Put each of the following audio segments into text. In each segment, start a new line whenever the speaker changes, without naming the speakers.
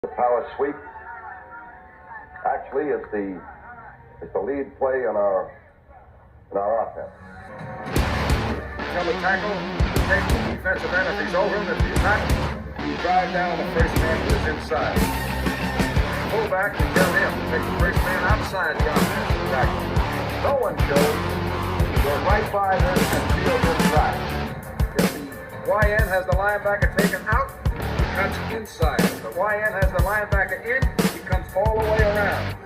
The power sweep actually is the lead play in our offense.
Tell the tackle to take the defensive end if he's over him. If he's not, you drive down the first man who is inside. Fullback, you tell him to take the first man outside the offensive tackle. No one shows. Go right by them and field inside. If the YN has the linebacker taken out, he cuts inside. If the YN has the linebacker in, he comes all the way around.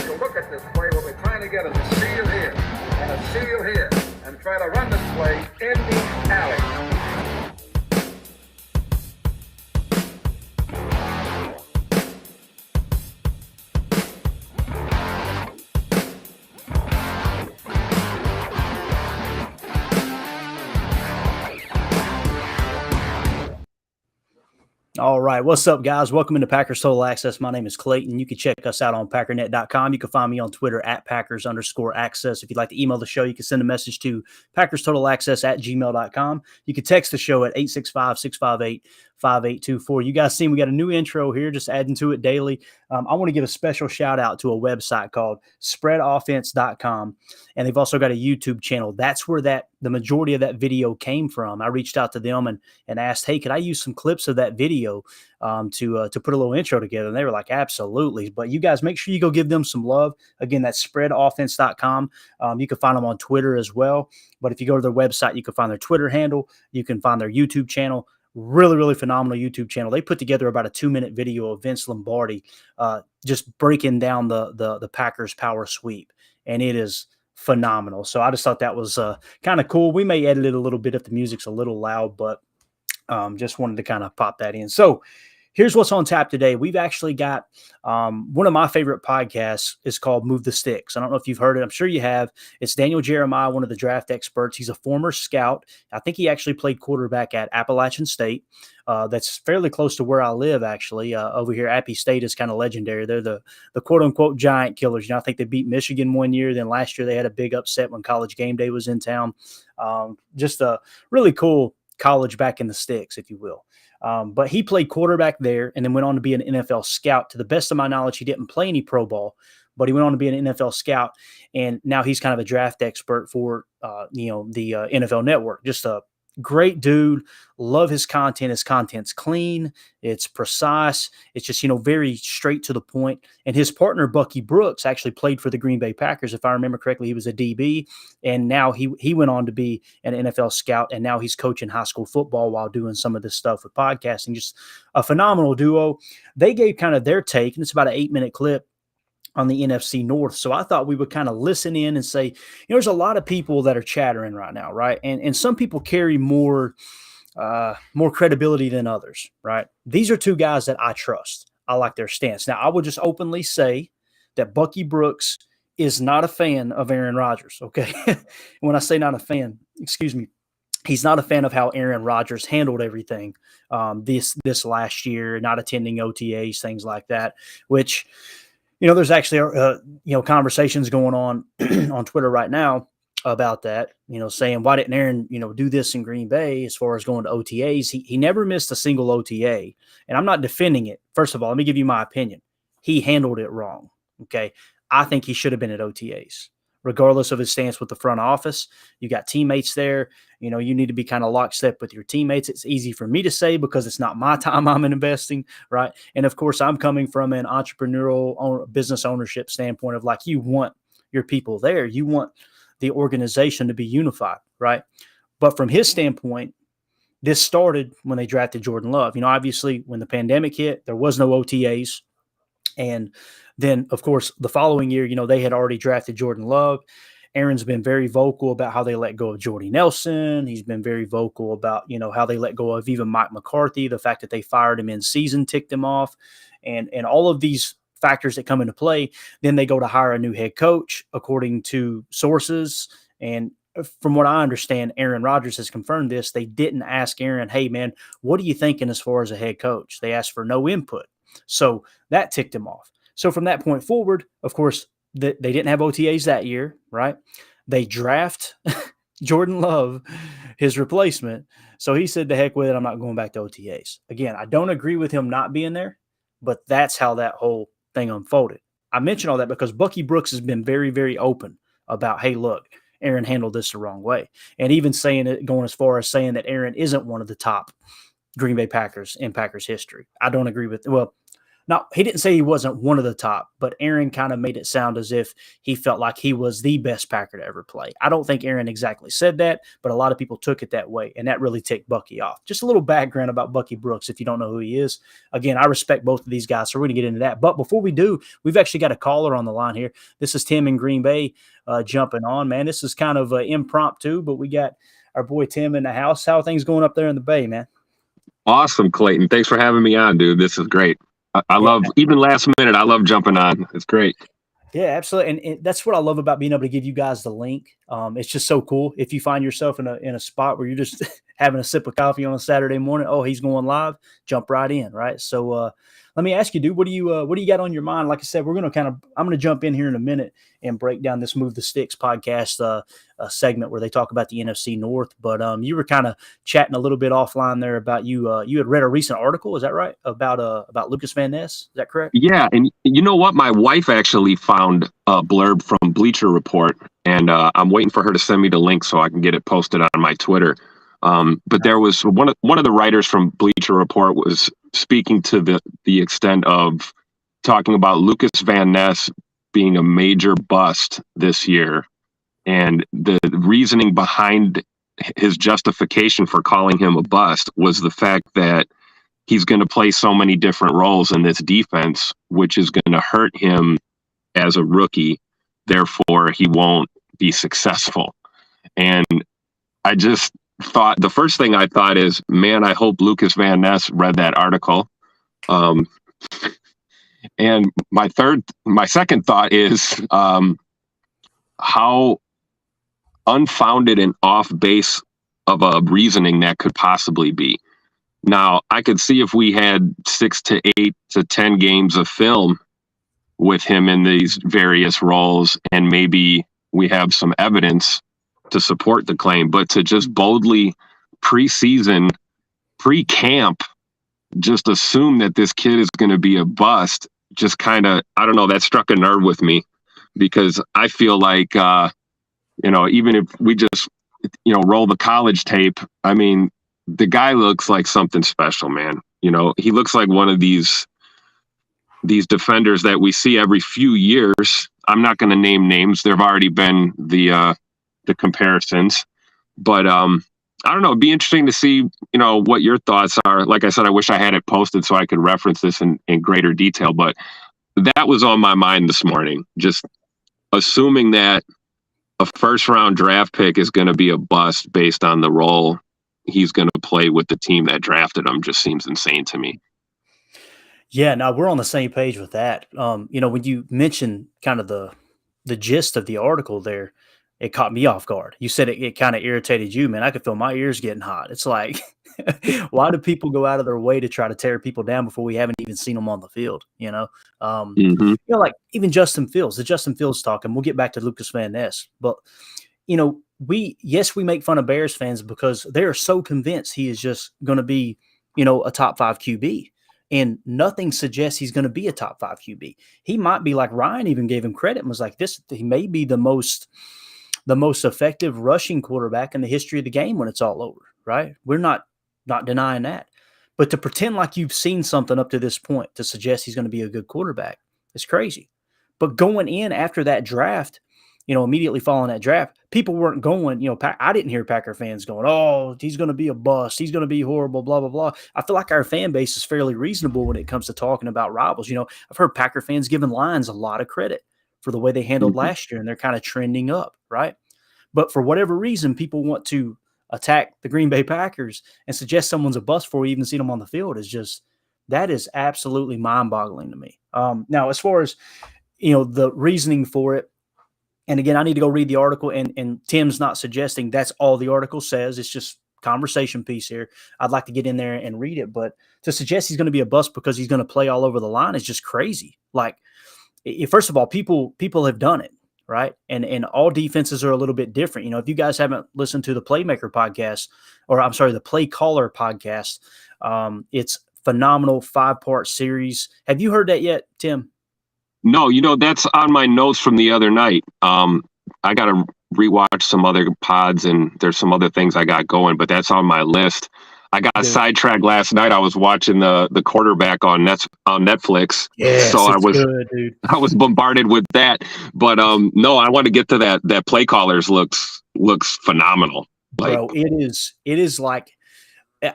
So look at this play. What we're trying to get is a seal here and a seal here, and try to run this play in the alley.
All right. What's up, guys? Welcome into Packers Total Access. My name is Clayton. You can check us out on packernet.com. You can find me on Twitter at Packers_access. If you'd like to email the show, you can send a message to PackersTotalAccess@gmail.com. You can text the show at 865-658-5824. You guys see we got a new intro here, just adding to it daily. I want to give a special shout out to a website called spreadoffense.com. And they've also got a YouTube channel. That's where the majority of that video came from. I reached out to them and asked, hey, could I use some clips of that video to put a little intro together? And they were like, absolutely. But you guys make sure you go give them some love. Again, that's spreadoffense.com. You can find them on Twitter as well. But if you go to their website, you can find their Twitter handle. You can find their YouTube channel. Really, really phenomenal YouTube channel. They put together about a 2-minute video of Vince Lombardi just breaking down the Packers power sweep. And it is phenomenal. So I just thought that was kind of cool. We may edit it a little bit if the music's a little loud, but just wanted to kind of pop that in. So here's what's on tap today. We've actually got one of my favorite podcasts is called Move the Sticks. I don't know if you've heard it. I'm sure you have. It's Daniel Jeremiah, one of the draft experts. He's a former scout. I think he actually played quarterback at Appalachian State. That's fairly close to where I live, actually. Over here, Appy State is kind of legendary. They're the quote-unquote giant killers. I think they beat Michigan one year. Then last year they had a big upset when College Game Day was in town. Just a really cool college back in the sticks, if you will. But he played quarterback there and then went on to be an NFL scout. To the best of my knowledge, he didn't play any pro ball, but he went on to be an NFL scout. And now he's kind of a draft expert for, the NFL Network. Just a great dude. Love his content. His content's clean. It's precise. It's just, very straight to the point. And his partner, Bucky Brooks, actually played for the Green Bay Packers. If I remember correctly, he was a DB. And now he went on to be an NFL scout. And now he's coaching high school football while doing some of this stuff with podcasting. Just a phenomenal duo. They gave kind of their take, and it's about an 8-minute clip on the NFC North. So I thought we would kind of listen in and say, there's a lot of people that are chattering right now, right? And some people carry more credibility than others, right? These are two guys that I trust. I like their stance. Now, I would just openly say that Bucky Brooks is not a fan of Aaron Rodgers, okay? When I say not a fan, excuse me, he's not a fan of how Aaron Rodgers handled everything this last year, not attending OTAs, things like that, which – there's actually, conversations going on on Twitter right now about that, saying, why didn't Aaron, do this in Green Bay as far as going to OTAs? He never missed a single OTA. And I'm not defending it. First of all, let me give you my opinion. He handled it wrong. Okay. I think he should have been at OTAs, regardless of his stance with the front office. You got teammates there. You need to be kind of lockstep with your teammates. It's easy for me to say because it's not my time I'm investing, right? And of course, I'm coming from an entrepreneurial business ownership standpoint of you want your people there. You want the organization to be unified, right? But from his standpoint, this started when they drafted Jordan Love. Obviously, when the pandemic hit, there was no OTAs. And then, of course, the following year, they had already drafted Jordan Love. Aaron's been very vocal about how they let go of Jordy Nelson. He's been very vocal about, how they let go of even Mike McCarthy. The fact that they fired him in season ticked him off. And all of these factors that come into play, then they go to hire a new head coach, according to sources. And from what I understand, Aaron Rodgers has confirmed this. They didn't ask Aaron, hey, man, what are you thinking as far as a head coach? They asked for no input. So that ticked him off. So from that point forward, of course, they didn't have OTAs that year, right? They draft Jordan Love, his replacement. So he said, the heck with it, I'm not going back to OTAs. Again, I don't agree with him not being there, but that's how that whole thing unfolded. I mention all that because Bucky Brooks has been very, very open about, hey, look, Aaron handled this the wrong way. And even saying it, going as far as saying that Aaron isn't one of the top Green Bay Packers in Packers history. I don't agree with, well, no, he didn't say he wasn't one of the top, but Aaron kind of made it sound as if he felt like he was the best Packer to ever play. I don't think Aaron exactly said that, but a lot of people took it that way, and that really ticked Bucky off. Just a little background about Bucky Brooks if you don't know who he is. Again, I respect both of these guys, so we're going to get into that. But before we do, we've actually got a caller on the line here. This is Tim in Green Bay jumping on, man. This is kind of impromptu, but we got our boy Tim in the house. How are things going up there in the Bay, man?
Awesome, Clayton. Thanks for having me on, dude. This is great. I love, even last minute, I love jumping on. It's great.
Yeah, absolutely. And that's what I love about being able to give you guys the link. It's just so cool. If you find yourself in a spot where you're just having a sip of coffee on a Saturday morning, oh, he's going live, jump right in, right? So let me ask you, dude, what do you got on your mind? Like I said, I'm going to jump in here in a minute and break down this Move the Sticks podcast segment where they talk about the NFC North. But you were kind of chatting a little bit offline there about you had read a recent article, is that right? About Lucas Van Ness, is that correct?
Yeah, and you know what? My wife actually found a blurb from Bleacher Report, and I'm waiting for her to send me the link so I can get it posted on my Twitter. But there was one of the writers from Bleacher Report was speaking to the extent of talking about Lucas Van Ness being a major bust this year, and the reasoning behind his justification for calling him a bust was the fact that he's going to play so many different roles in this defense, which is going to hurt him as a rookie. Therefore, he won't be successful. And I just thought, the first thing I thought is, man, I hope Lucas Van Ness read that article. And my second thought is how unfounded and off base of a reasoning that could possibly be. Now, I could see if we had 6 to 8 to 10 games of film with him in these various roles, and maybe we have some evidence to support the claim, but to just boldly pre-season, pre-camp, just assume that this kid is going to be a bust, just kind of, I don't know, that struck a nerve with me, because I feel like, even if we just, roll the college tape, I mean, the guy looks like something special, man. He looks like one of these defenders that we see every few years. I'm not going to name names. There've already been the comparisons, but I don't know. It'd be interesting to see, what your thoughts are. Like I said, I wish I had it posted so I could reference this in greater detail, but that was on my mind this morning. Just assuming that a first round draft pick is going to be a bust based on the role he's going to play with the team that drafted him just seems insane to me.
Yeah, no, we're on the same page with that. When you mentioned kind of the gist of the article there, it caught me off guard. You said it kind of irritated you, man. I could feel my ears getting hot. It's like, why do people go out of their way to try to tear people down before we haven't even seen them on the field? Like even Justin Fields, the Justin Fields talk, and we'll get back to Lucas Van Ness. But, we make fun of Bears fans because they're so convinced he is just going to be, a top 5 QB. And nothing suggests he's going to be a top 5 QB. He might be, like Ryan even gave him credit and was like, he may be the most effective rushing quarterback in the history of the game when it's all over, right? We're not denying that. But to pretend like you've seen something up to this point to suggest he's going to be a good quarterback, it's crazy. But going in after that draft, immediately following that draft, people weren't going, I didn't hear Packer fans going, oh, he's going to be a bust. He's going to be horrible, blah, blah, blah. I feel like our fan base is fairly reasonable when it comes to talking about rivals. I've heard Packer fans giving Lions a lot of credit for the way they handled last year, and they're kind of trending up, right? But for whatever reason, people want to attack the Green Bay Packers and suggest someone's a bust before we even see them on the field. That is absolutely mind-boggling to me. Now, as far as, the reasoning for it, and again, I need to go read the article, and Tim's not suggesting that's all the article says. It's just conversation piece here. I'd like to get in there and read it, but to suggest he's going to be a bust because he's going to play all over the line is just crazy. Like, first of all, people have done it, right? And all defenses are a little bit different. If you guys haven't listened to the Playmaker podcast, or I'm sorry, the Play Caller podcast, it's phenomenal 5-part series. Have you heard that yet, Tim?
No, that's on my notes from the other night. I got to rewatch some other pods, and there's some other things I got going, but that's on my list. I got sidetracked last night. I was watching the quarterback on Netflix.
Yes,
so
it's good, dude.
I was bombarded with that. But no, I want to get to that. That play callers looks phenomenal.
Bro, it is like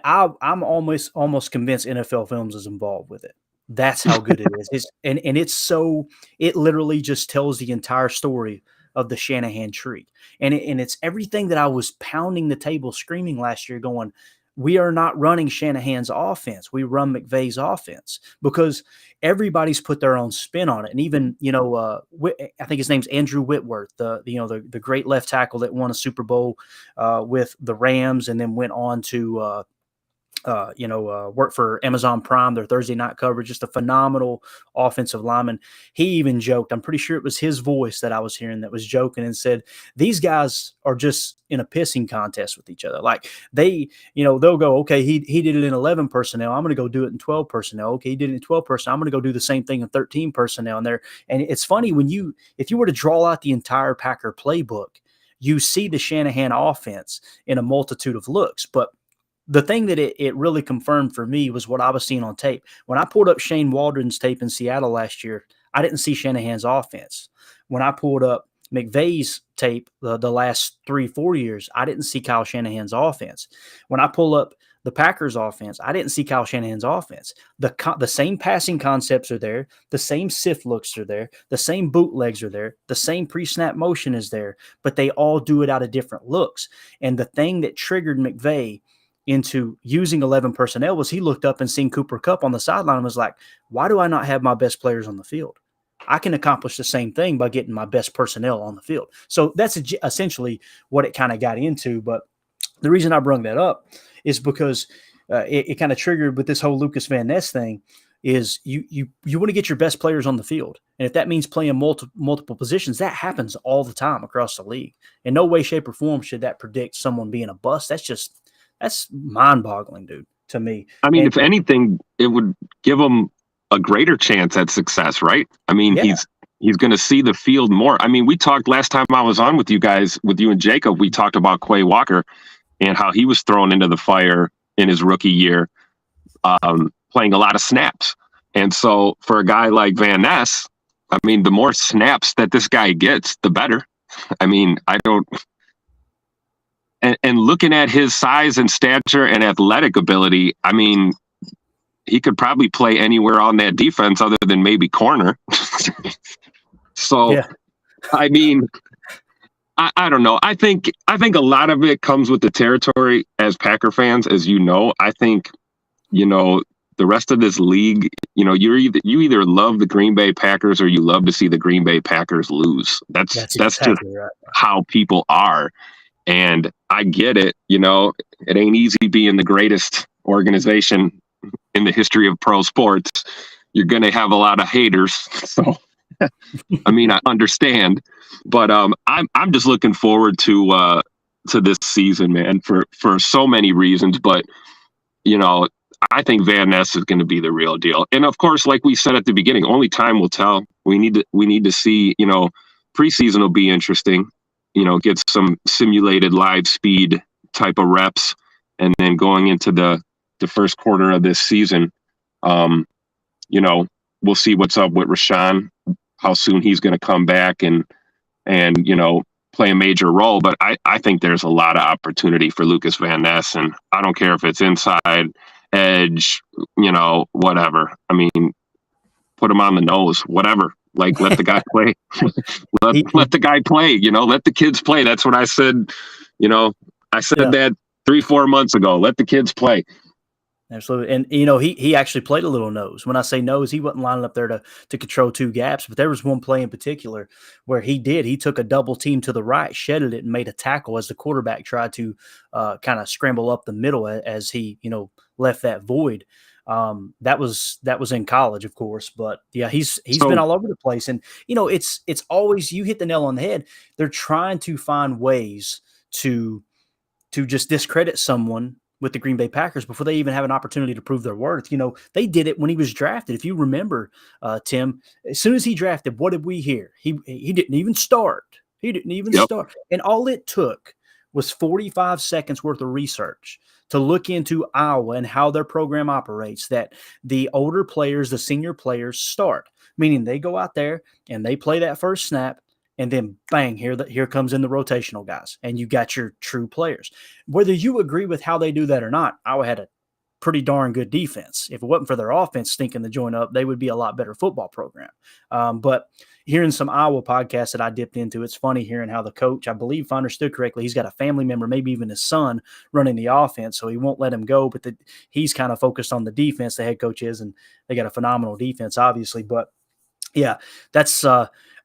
I'm almost convinced NFL Films is involved with it. That's how good it is. It literally just tells the entire story of the Shanahan tree. And it's everything that I was pounding the table screaming last year going, we are not running Shanahan's offense. We run McVay's offense because everybody's put their own spin on it. And even, I think his name's Andrew Whitworth, the great left tackle that won a Super Bowl with the Rams and then went on to work for Amazon Prime, their Thursday night coverage, just a phenomenal offensive lineman. He even joked, I'm pretty sure it was his voice that I was hearing that was joking and said, these guys are just in a pissing contest with each other. Like they'll go, okay, he did it in 11 personnel. I'm going to go do it in 12 personnel. Okay. He did it in 12 personnel. I'm going to go do the same thing in 13 personnel in there. And it's funny if you were to draw out the entire Packer playbook, you see the Shanahan offense in a multitude of looks, but the thing that it really confirmed for me was what I was seeing on tape. When I pulled up Shane Waldron's tape in Seattle last year, I didn't see Shanahan's offense. When I pulled up McVay's tape the last 3-4 years, I didn't see Kyle Shanahan's offense. When I pull up the Packers offense, I didn't see Kyle Shanahan's offense. The same passing concepts are there. The same sift looks are there. The same bootlegs are there. The same pre-snap motion is there, but they all do it out of different looks. And the thing that triggered McVay into using 11 personnel was he looked up and seen Cooper Kupp on the sideline and was like, why do I not have my best players on the field? I can accomplish the same thing by getting my best personnel on the field. So that's essentially what it kind of got into. But the reason I brought that up is because it kind of triggered with this whole Lucas Van Ness thing is you want to get your best players on the field. And if that means playing multiple positions, that happens all the time across the league. In no way, shape, or form should that predict someone being a bust. That's mind-boggling, dude, to me.
I mean, if anything, it would give him a greater chance at success, right? I mean, he's going to see the field more. I mean, we talked last time I was on with you guys, with you and Jacob, we talked about Quay Walker and how he was thrown into the fire in his rookie year, playing a lot of snaps. And so for a guy like Van Ness, I mean, the more snaps that this guy gets, the better. I mean, And looking at his size and stature and athletic ability, I mean, he could probably play anywhere on that defense other than maybe corner. So, yeah. I mean, I don't know. I think a lot of it comes with the territory as Packer fans, as you know. I think, the rest of this league, you either love the Green Bay Packers or you love to see the Green Bay Packers lose. That's exactly just right. How people are. And I get it, it ain't easy being the greatest organization in the history of pro sports. You're going to have a lot of haters. So, I mean, I understand, but I'm just looking forward to this season, man, for so many reasons. But, I think Van Ness is going to be the real deal. And of course, like we said at the beginning, only time will tell. We need to see, preseason will be interesting. Get some simulated live speed type of reps. And then going into the first quarter of this season, we'll see what's up with Rashawn, how soon he's going to come back and play a major role. But I think there's a lot of opportunity for Lucas Van Ness. And I don't care if it's inside, edge, whatever. I mean, put him on the nose, whatever. Like, let the guy play. let the guy play, let the kids play. That's what I said. I said that 3-4 months ago. Let the kids play.
Absolutely. And, he actually played a little nose. When I say nose, he wasn't lining up there to control two gaps, but there was one play in particular where he took a double team to the right, shedded it, and made a tackle as the quarterback tried to kind of scramble up the middle as he, left that void. That was in college, of course, but yeah, he's been all over the place. And, it's always, you hit the nail on the head. They're trying to find ways to just discredit someone with the Green Bay Packers before they even have an opportunity to prove their worth. They did it when he was drafted. If you remember, Tim, as soon as he drafted, what did we hear? He didn't even start. He didn't even start. And all it took was 45 seconds worth of research to look into Iowa and how their program operates, that the older players, the senior players start, meaning they go out there and they play that first snap, and then bang, here comes in the rotational guys, and you got your true players. Whether you agree with how they do that or not, Iowa had a pretty darn good defense. If it wasn't for their offense stinking the joint up, they would be a lot better football program. But hearing some Iowa podcasts that I dipped into, it's funny hearing how the coach, I believe if I understood correctly, he's got a family member, maybe even his son, running the offense, so he won't let him go, but he's kind of focused on the defense, the head coach is, and they got a phenomenal defense, obviously. But yeah, that's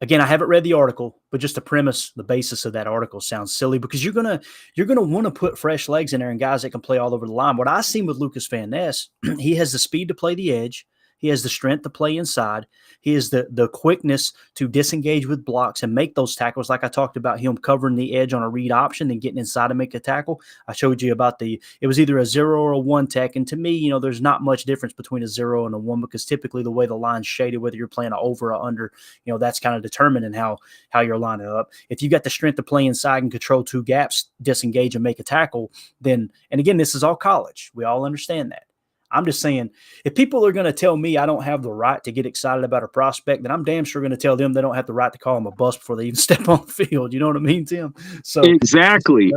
again, I haven't read the article, but just the premise, the basis of that article sounds silly, because you're gonna want to put fresh legs in there and guys that can play all over the line. What I've seen with Lucas Van Ness, he has the speed to play the edge. He has the strength to play inside. He has the quickness to disengage with blocks and make those tackles. Like I talked about him covering the edge on a read option and getting inside to make a tackle. I showed you about it was either a 0 or a 1 tech. And to me, there's not much difference between a 0 and a 1, because typically the way the line's shaded, whether you're playing an over or under, that's kind of determining how you're lining up. If you got the strength to play inside and control two gaps, disengage and make a tackle, then, and again, this is all college. We all understand that. I'm just saying, if people are going to tell me I don't have the right to get excited about a prospect, then I'm damn sure going to tell them they don't have the right to call them a bust before they even step on the field. You know what I mean, Tim? So
exactly.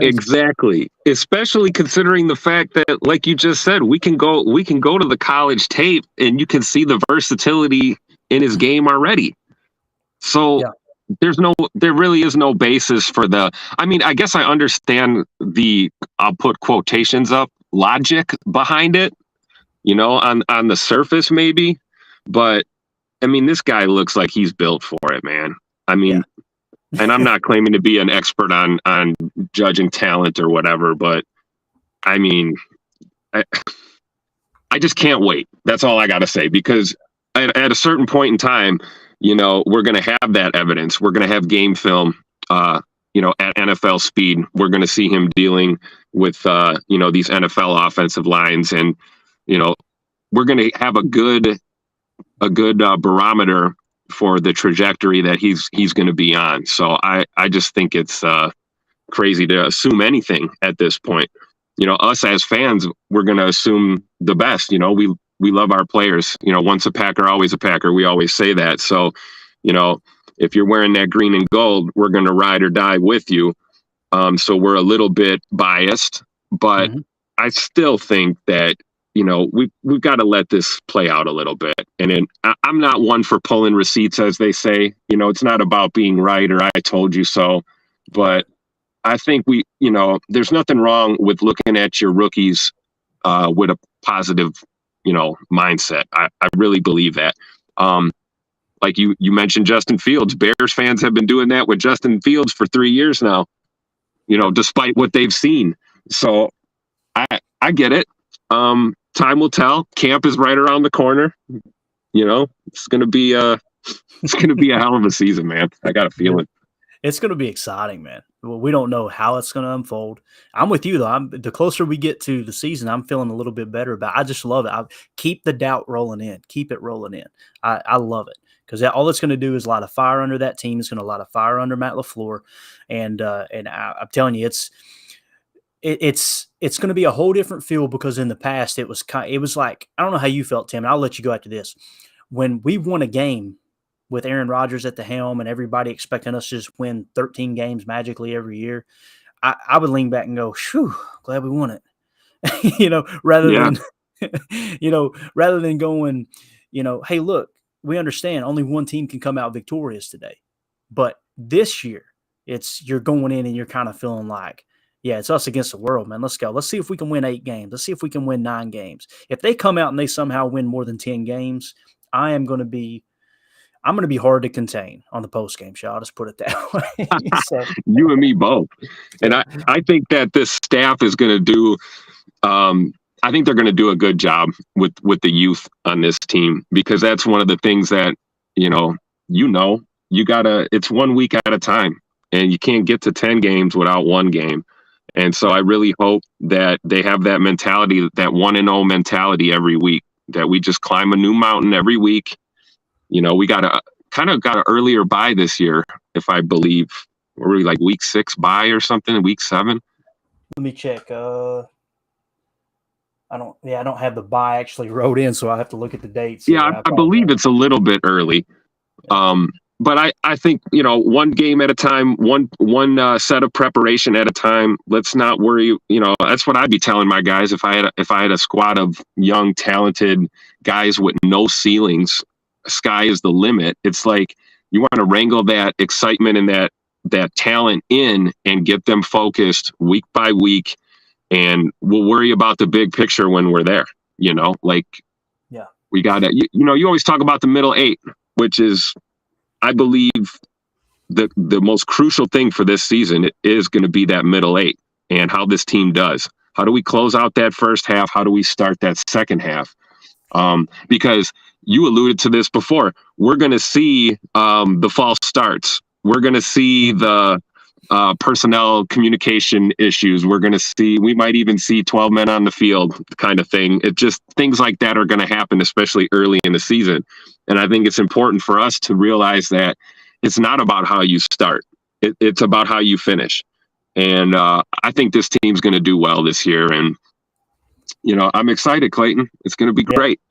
Especially considering the fact that, like you just said, we can go to the college tape and you can see the versatility in his game already. So there really is no basis for I guess I understand I'll put quotations up, logic behind it. On the surface, maybe. But, this guy looks like he's built for it, man. And I'm not claiming to be an expert on judging talent or whatever, but, I just can't wait. That's all I got to say, because at a certain point in time, we're going to have that evidence. We're going to have game film, at NFL speed. We're going to see him dealing with, these NFL offensive lines, and we're going to have a good barometer for the trajectory that he's going to be on. So I just think it's crazy to assume anything at this point. Us as fans, we're going to assume the best. We love our players. Once a Packer, always a Packer. We always say that. So, if you're wearing that green and gold, we're going to ride or die with you. So we're a little bit biased, but I still think that we've got to let this play out a little bit. And then I'm not one for pulling receipts, as they say. It's not about being right or I told you so. But I think there's nothing wrong with looking at your rookies with a positive, mindset. I really believe that. Like you mentioned Justin Fields. Bears fans have been doing that with Justin Fields for 3 years now, despite what they've seen. So I get it. Time will tell. Camp is right around the corner. It's gonna be a hell of a season, man. I got a feeling.
It's gonna be exciting, man. Well, we don't know how it's gonna unfold. I'm with you though. The closer we get to the season, I'm feeling a little bit better about it. I just love it. Keep the doubt rolling in. Keep it rolling in. I love it, because all it's going to do is light a fire under that team. It's going to light a fire under Matt LaFleur, and I'm telling you, it's going to be a whole different feel, because in the past it was like, I don't know how you felt, Tim, and I'll let you go after this. When we won a game with Aaron Rodgers at the helm and everybody expecting us to just win 13 games magically every year, I would lean back and go, "Phew, glad we won it." Rather than going, hey, look, we understand only one team can come out victorious today, but this year you're going in and you're kind of feeling like, yeah, it's us against the world, man. Let's go. Let's see if we can win 8 games. Let's see if we can win 9 games. If they come out and they somehow win more than 10 games, I'm going to be hard to contain on the post-game show. I'll just put it that way. So,
you and me both. And I think that this staff is going to do I think they're going to do a good job with the youth on this team, because that's one of the things that, you gotta, it's 1 week at a time, and you can't get to 10 games without one game. And so I really hope that they have that mentality, that 1-0 mentality every week, that we just climb a new mountain every week. We got an earlier bye this year, if I believe. Were we like week 6 bye or something, week 7?
Let me check. I don't have the bye actually wrote in, so I have to look at the dates.
Yeah, I believe it's a little bit early. But I think, one game at a time, one set of preparation at a time. Let's not worry. That's what I'd be telling my guys if I had a squad of young, talented guys with no ceilings. Sky is the limit. It's like you want to wrangle that excitement and that talent in and get them focused week by week, and we'll worry about the big picture when we're there. We got to. You always talk about the middle 8, which is, I believe, the most crucial thing for this season is going to be that middle 8 and how this team does. How do we close out that first half? How do we start that second half? Because you alluded to this before, we're going to see the false starts. We're going to see the personnel communication issues. We might even see 12 men on the field kind of thing. It just, things like that are going to happen, especially early in the season. And I think it's important for us to realize that it's not about how you start. It's about how you finish. And I think this team's going to do well this year. And, I'm excited, Clayton. It's going to be great.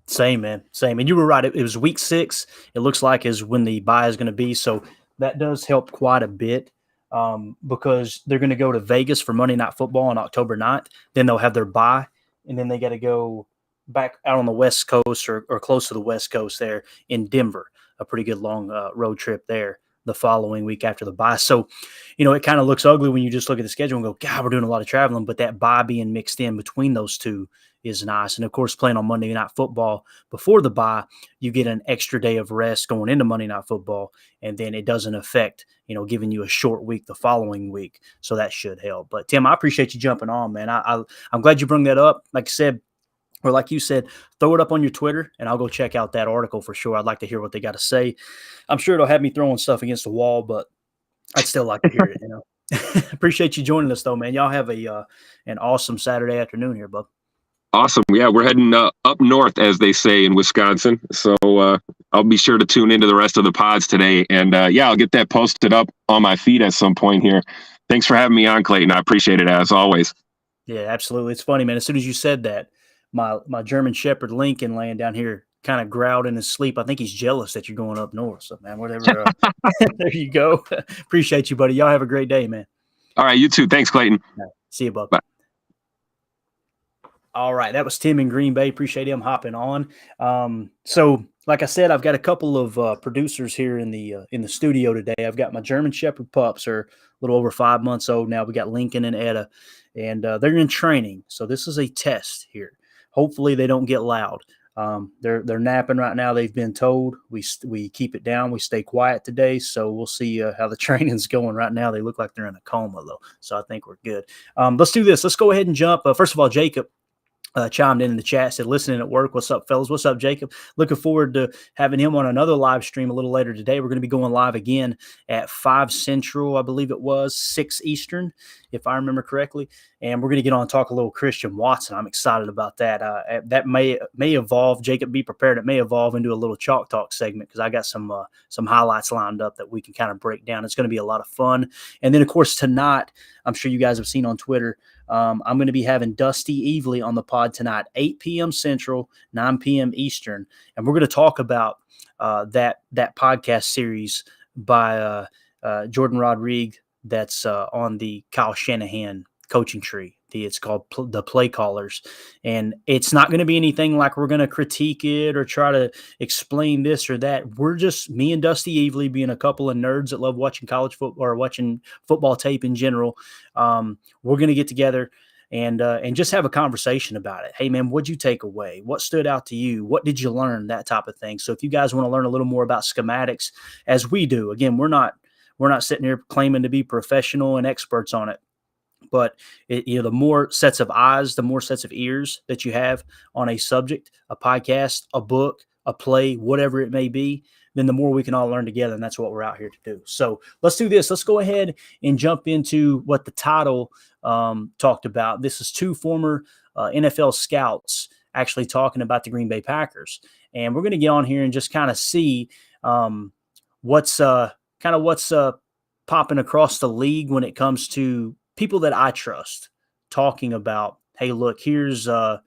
Same, man. Same. And you were right. It was week 6. It looks like is when the bye is going to be. So that does help quite a bit because they're going to go to Vegas for Monday Night Football on October 9th. Then they'll have their bye. And then they got to go back out on the West Coast or close to the West Coast there in Denver, a pretty good long road trip there the following week after the bye. So, it kind of looks ugly when you just look at the schedule and go, God, we're doing a lot of traveling, but that bye being mixed in between those two is nice. And of course, playing on Monday Night Football before the bye, you get an extra day of rest going into Monday Night Football, and then it doesn't affect, giving you a short week the following week. So that should help. But Tim, I appreciate you jumping on, man. I'm glad you brought that up. Like I said, or like you said, throw it up on your Twitter, and I'll go check out that article for sure. I'd like to hear what they got to say. I'm sure it'll have me throwing stuff against the wall, but I'd still like to hear it. Appreciate you joining us, though, man. Y'all have an awesome Saturday afternoon here, bub.
Awesome. Yeah, we're heading up north, as they say in Wisconsin. So I'll be sure to tune into the rest of the pods today. And, I'll get that posted up on my feed at some point here. Thanks for having me on, Clayton. I appreciate it, as always.
Yeah, absolutely. It's funny, man. As soon as you said that, my German Shepherd Lincoln laying down here kind of growled in his sleep. I think he's jealous that you're going up north. So, man, whatever. There you go. Appreciate you, buddy. Y'all have a great day, man.
All right, you too. Thanks, Clayton.
Right. See you, bub.
Bye.
All right, that was Tim in Green Bay. Appreciate him hopping on. So, like I said, I've got a couple of producers here in the studio today. I've got my German Shepherd pups, are a little over 5 months old now. We got Lincoln and Etta, and they're in training. So this is a test here. Hopefully, they don't get loud. They're napping right now. They've been told we keep it down. We stay quiet today. So we'll see how the training's going right now. They look like they're in a coma though. So I think we're good. Let's do this. Let's go ahead and jump. First of all, Jacob chimed in the chat, said, listening at work. What's up, fellas? What's up, Jacob? Looking forward to having him on another live stream a little later today. We're going to be going live again at 5 Central, I believe it was, 6 Eastern, if I remember correctly. And we're going to get on and talk a little Christian Watson. I'm excited about that. That may evolve. Jacob, be prepared. It may evolve into a little Chalk Talk segment because I got some highlights lined up that we can kind of break down. It's going to be a lot of fun. And then, of course, tonight, I'm sure you guys have seen on Twitter, I'm going to be having Dusty Evely on the pod tonight, 8 p.m. Central, 9 p.m. Eastern. And we're going to talk about that podcast series by Jordan Rodriguez that's on the Kyle Shanahan coaching tree. It's called The Play Callers. And it's not going to be anything like we're going to critique it or try to explain this or that. We're just, me and Dusty Evely, being a couple of nerds that love watching college football or watching football tape in general. We're going to get together and just have a conversation about it. Hey, man, what'd you take away? What stood out to you? What did you learn? That type of thing. So if you guys want to learn a little more about schematics, as we do, again, we're not sitting here claiming to be professional and experts on it. But the more sets of eyes, the more sets of ears that you have on a subject, a podcast, a book, a play, whatever it may be, then the more we can all learn together. And that's what we're out here to do. So let's do this. Let's go ahead and jump into what the title talked about. This is two former NFL scouts actually talking about the Green Bay Packers. And we're going to get on here and just kind of see what's popping across the league when it comes to people that I trust talking about, hey, look, here's how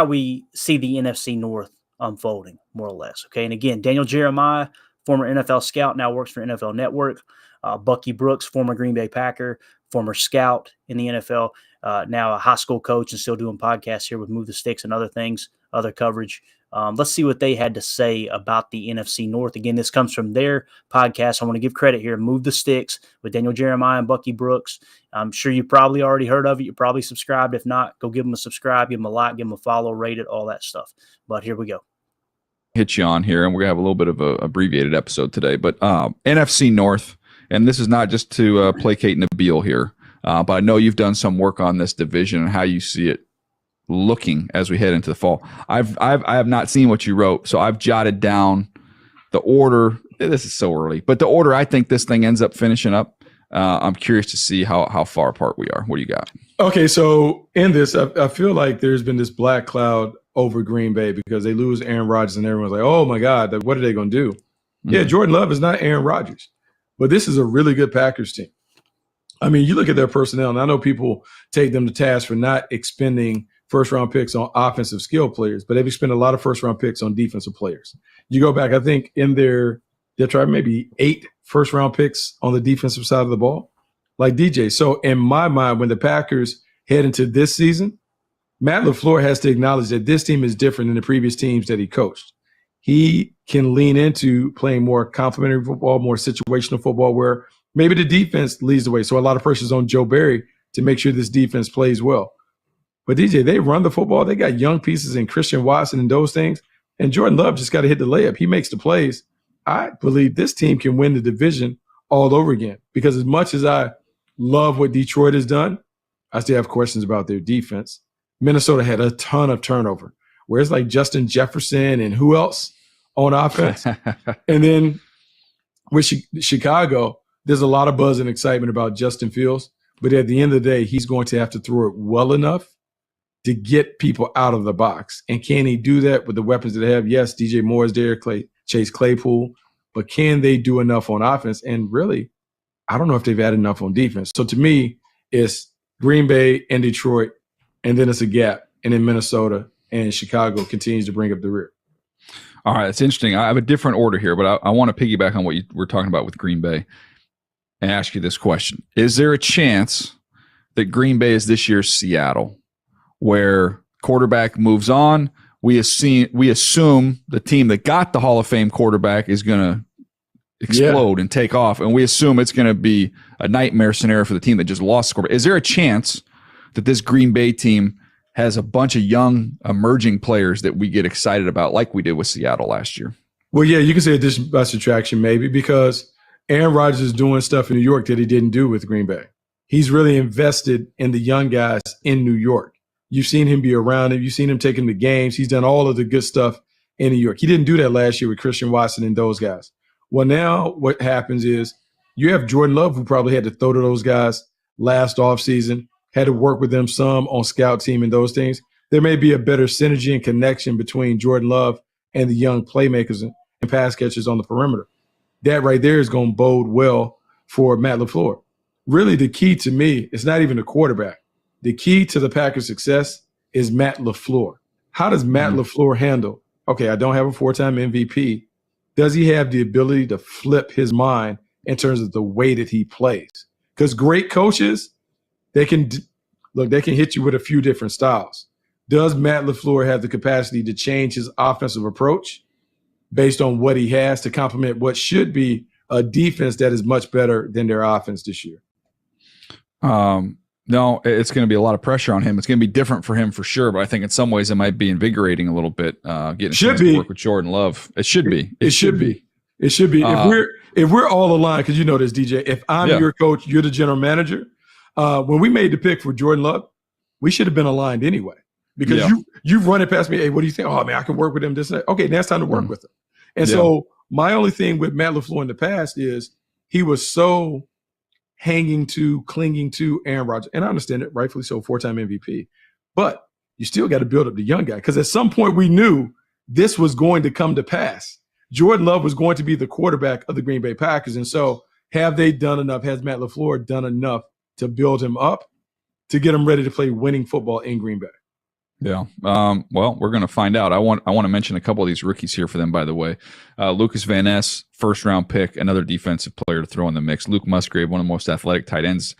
we see the NFC North unfolding, more or less. Okay. And again, Daniel Jeremiah, former NFL scout, now works for NFL Network. Bucky Brooks, former Green Bay Packer, former scout in the NFL, now a high school coach and still doing podcasts here with Move the Sticks and other things, other coverage. Let's see what they had to say about the NFC North. Again, this comes from their podcast. I want to give credit here. Move the Sticks with Daniel Jeremiah and Bucky Brooks. I'm sure you probably already heard of it. You're probably subscribed. If not, go give them a subscribe, give them a like, give them a follow, rate it, all that stuff. But here we go.
Hit you on here, and we're going to have a little bit of an abbreviated episode today. But NFC North, and this is not just to placate Nabil here, but I know you've done some work on this division and how you see it looking as we head into the fall. I have not seen what you wrote, so I've jotted down the order. This is so early, but the order I think this thing ends up finishing up. I'm curious to see how far apart we are. What do you got?
Okay, so in this, I feel like there's been this black cloud over Green Bay because they lose Aaron Rodgers and everyone's like, oh my God, what are they going to do? Mm-hmm. Yeah, Jordan Love is not Aaron Rodgers, but this is a really good Packers team. I mean, you look at their personnel, and I know people take them to task for not expending first-round picks on offensive skill players, but they've expended a lot of first-round picks on defensive players. You go back, I think, in they'll try maybe 8 first-round picks on the defensive side of the ball, like DJ. So in my mind, when the Packers head into this season, Matt LaFleur has to acknowledge that this team is different than the previous teams that he coached. He can lean into playing more complementary football, more situational football, where maybe the defense leads the way. So a lot of pressure is on Joe Barry to make sure this defense plays well. But DJ, they run the football. They got young pieces in Christian Watson and those things. And Jordan Love just got to hit the layup. He makes the plays. I believe this team can win the division all over again, because as much as I love what Detroit has done, I still have questions about their defense. Minnesota had a ton of turnover, where it's like Justin Jefferson and who else on offense. And then with Chicago, there's a lot of buzz and excitement about Justin Fields. But at the end of the day, he's going to have to throw it well enough to get people out of the box. And can he do that with the weapons that they have? Yes, DJ Moore is there, Chase Claypool. But can they do enough on offense? And really, I don't know if they've had enough on defense. So to me, it's Green Bay and Detroit, and then it's a gap. And then Minnesota and Chicago continues to bring up the rear.
All right, that's interesting. I have a different order here, but I want to piggyback on what you were talking about with Green Bay and ask you this question. Is there a chance that Green Bay is this year's Seattle, where quarterback moves on? We assume the team that got the Hall of Fame quarterback is going to explode and take off, and we assume it's going to be a nightmare scenario for the team that just lost the quarterback. Is there a chance that this Green Bay team has a bunch of young emerging players that we get excited about like we did with Seattle last year?
Well, yeah, you can say addition by subtraction maybe, because Aaron Rodgers is doing stuff in New York that he didn't do with Green Bay. He's really invested in the young guys in New York. You've seen him be around him. You've seen him take him to games. He's done all of the good stuff in New York. He didn't do that last year with Christian Watson and those guys. Well, now what happens is you have Jordan Love, who probably had to throw to those guys last offseason, had to work with them some on scout team and those things. There may be a better synergy and connection between Jordan Love and the young playmakers and pass catchers on the perimeter. That right there is going to bode well for Matt LaFleur. Really, the key to me is not even the quarterback. The key to the Packers' success is Matt LaFleur. How does Matt LaFleur handle, okay, I don't have a 4-time MVP. Does he have the ability to flip his mind in terms of the way that he plays? Because great coaches, they can hit you with a few different styles. Does Matt LaFleur have the capacity to change his offensive approach based on what he has to complement what should be a defense that is much better than their offense this year?
No, it's going to be a lot of pressure on him. It's going to be different for him for sure, but I think in some ways it might be invigorating a little bit. Getting a chance to work with Jordan Love. It should be.
It should be. It should be. If we're all aligned, because you know this, DJ. If I'm your coach, you're the general manager. When we made the pick for Jordan Love, we should have been aligned anyway. because you've run it past me. Hey, what do you think? Oh man, I can work with him. This and that. Okay, now it's time to work with him. And so my only thing with Matt LaFleur in the past is he was so clinging to Aaron Rodgers. And I understand it, rightfully so, 4-time MVP. But you still got to build up the young guy, because at some point we knew this was going to come to pass. Jordan Love was going to be the quarterback of the Green Bay Packers. And so have they done enough? Has Matt LaFleur done enough to build him up to get him ready to play winning football in Green Bay?
Yeah. Well, we're going to find out. I want to mention a couple of these rookies here for them, by the way. Lucas Van Ness, first-round pick, another defensive player to throw in the mix. Luke Musgrave, one of the most athletic tight ends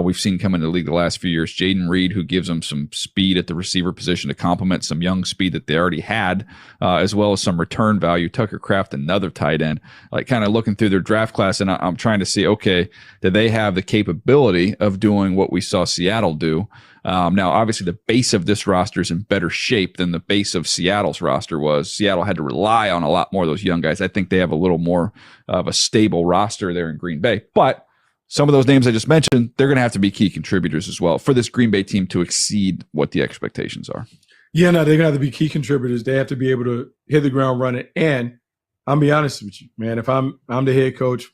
we've seen come into the league the last few years. Jaden Reed, who gives them some speed at the receiver position to complement some young speed that they already had, as well as some return value. Tucker Kraft, another tight end. Like, kind of looking through their draft class, and I'm trying to see, okay, do they have the capability of doing what we saw Seattle do? Now, obviously, the base of this roster is in better shape than the base of Seattle's roster was. Seattle had to rely on a lot more of those young guys. I think they have a little more of a stable roster there in Green Bay. But some of those names I just mentioned, they're going to have to be key contributors as well for this Green Bay team to exceed what the expectations are. Yeah,
no, they're going to have to be key contributors. They have to be able to hit the ground running. And I'll be honest with you, man, if I'm the head coach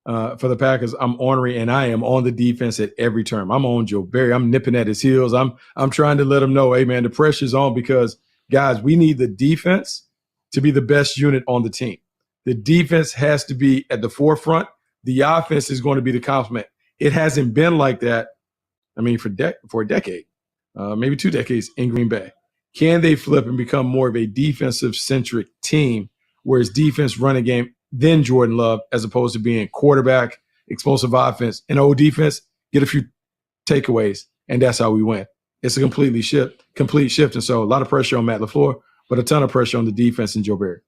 for the Packers, I'm ornery, and I am on the defense at every turn. I'm on Joe Barry. I'm nipping at his heels. I'm trying to let him know, hey, man, the pressure's on, because, guys, we need the defense to be the best unit on the team. The defense has to be at the forefront. The offense is going to be the complement. It hasn't been like that, I mean, for a decade, maybe 2 decades in Green Bay. Can they flip and become more of a defensive-centric team, where it's defense, running game, then Jordan Love, as opposed to being quarterback, explosive offense, and old defense, get a few takeaways, and that's how we win. It's a complete shift. And so a lot of pressure on Matt LaFleur, but a ton of pressure on the defense and Joe Barry.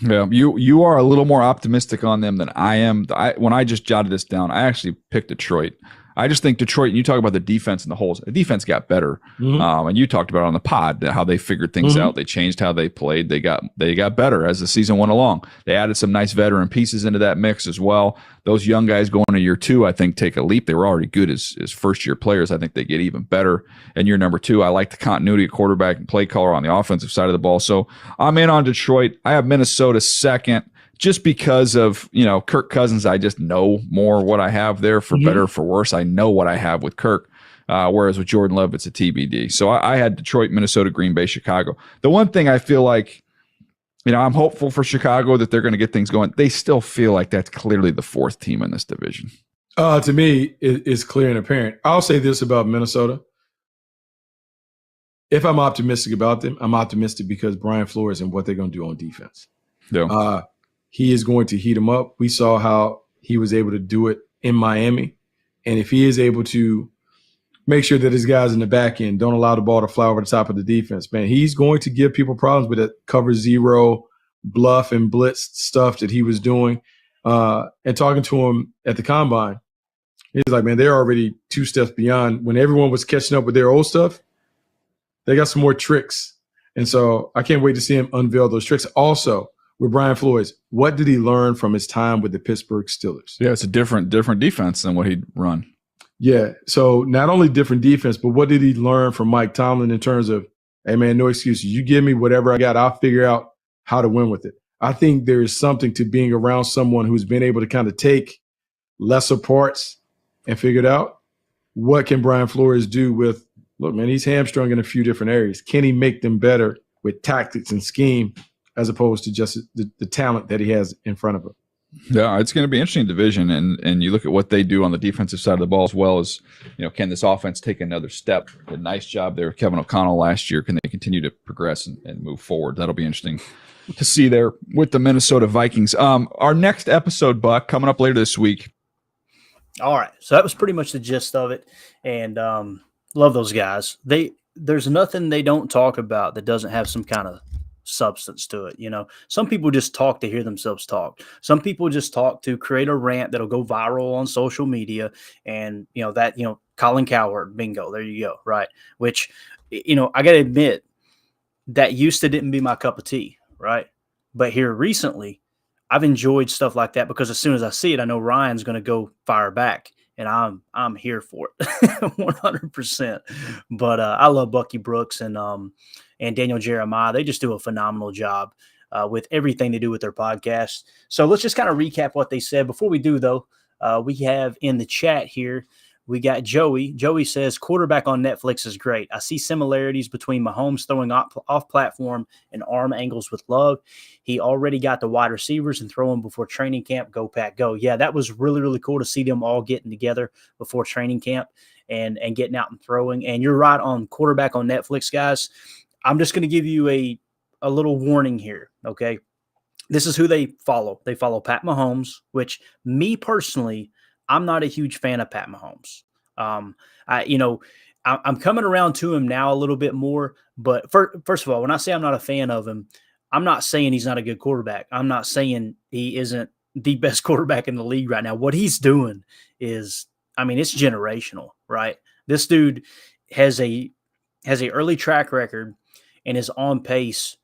Yeah, you are a little more optimistic on them than I am. When I just jotted this down, I actually picked Detroit. I just think Detroit, and you talk about the defense and the holes. The defense got better, and you talked about it on the pod how they figured things out. They changed how they played. They got better as the season went along. They added some nice veteran pieces into that mix as well. Those young guys going to year 2, I think, take a leap. They were already good as first-year players. I think they get even better in year number 2. I like the continuity of quarterback and play caller on the offensive side of the ball. So I'm in on Detroit. I have Minnesota second, just because of, Kirk Cousins. I just know more what I have there, for better or for worse. I know what I have with Kirk, whereas with Jordan Love, it's a TBD. So I had Detroit, Minnesota, Green Bay, Chicago. The one thing I feel like, I'm hopeful for Chicago that they're going to get things going. They still feel like that's clearly the 4th team in this division.
To me, it's clear and apparent. I'll say this about Minnesota. If I'm optimistic about them, I'm optimistic because Brian Flores and what they're going to do on defense.
Yeah.
He is going to heat them up. We saw how he was able to do it in Miami. And if he is able to make sure that his guys in the back end don't allow the ball to fly over the top of the defense, man, he's going to give people problems with that cover zero, bluff and blitz stuff that he was doing. And talking to him at the combine, he's like, man, they're already 2 steps beyond. When everyone was catching up with their old stuff, they got some more tricks. And so I can't wait to see him unveil those tricks. Also, with Brian Flores, what did he learn from his time with the Pittsburgh Steelers?
Yeah, it's a different defense than what he'd run.
Yeah, so not only different defense, but what did he learn from Mike Tomlin in terms of, hey, man, no excuses. You give me whatever I got, I'll figure out how to win with it. I think there is something to being around someone who's been able to kind of take lesser parts and figure it out. What can Brian Flores do with, look, man, he's hamstrung in a few different areas. Can he make them better with tactics and scheme, as opposed to just the talent that he has in front of him?
Yeah, it's going to be an interesting division, and you look at what they do on the defensive side of the ball, as well as, can this offense take another step? A nice job there with Kevin O'Connell last year. Can they continue to progress and move forward? That'll be interesting to see there with the Minnesota Vikings. Our next episode, Buck, coming up later this week.
All right, so that was pretty much the gist of it, and love those guys. There's nothing they don't talk about that doesn't have some kind of substance to it. Some people just talk to hear themselves talk. Some people just talk to create a rant that'll go viral on social media, and Colin Cowherd, bingo, there you go, right? Which I gotta admit, that used to didn't be my cup of tea, right? But here recently, I've enjoyed stuff like that, because as soon as I see it, I know Ryan's going to go fire back, and I'm here for it 100%. But I love Bucky Brooks and Daniel Jeremiah. They just do a phenomenal job with everything they do with their podcast. So let's just kind of recap what they said. Before we do, though, we have in the chat here, we got Joey. Joey says, quarterback on Netflix is great. I see similarities between Mahomes throwing off platform and arm angles with Love. He already got the wide receivers and throwing before training camp. Go, Pack, go. Yeah, that was really, really cool to see them all getting together before training camp and getting out and throwing. And you're right on quarterback on Netflix, guys. I'm just going to give you a little warning here, okay? This is who they follow. They follow Pat Mahomes, which me personally, I'm not a huge fan of Pat Mahomes. I'm coming around to him now a little bit more. But first of all, when I say I'm not a fan of him, I'm not saying he's not a good quarterback. I'm not saying he isn't the best quarterback in the league right now. What he's doing is, it's generational, right? This dude has a early track record and is on pace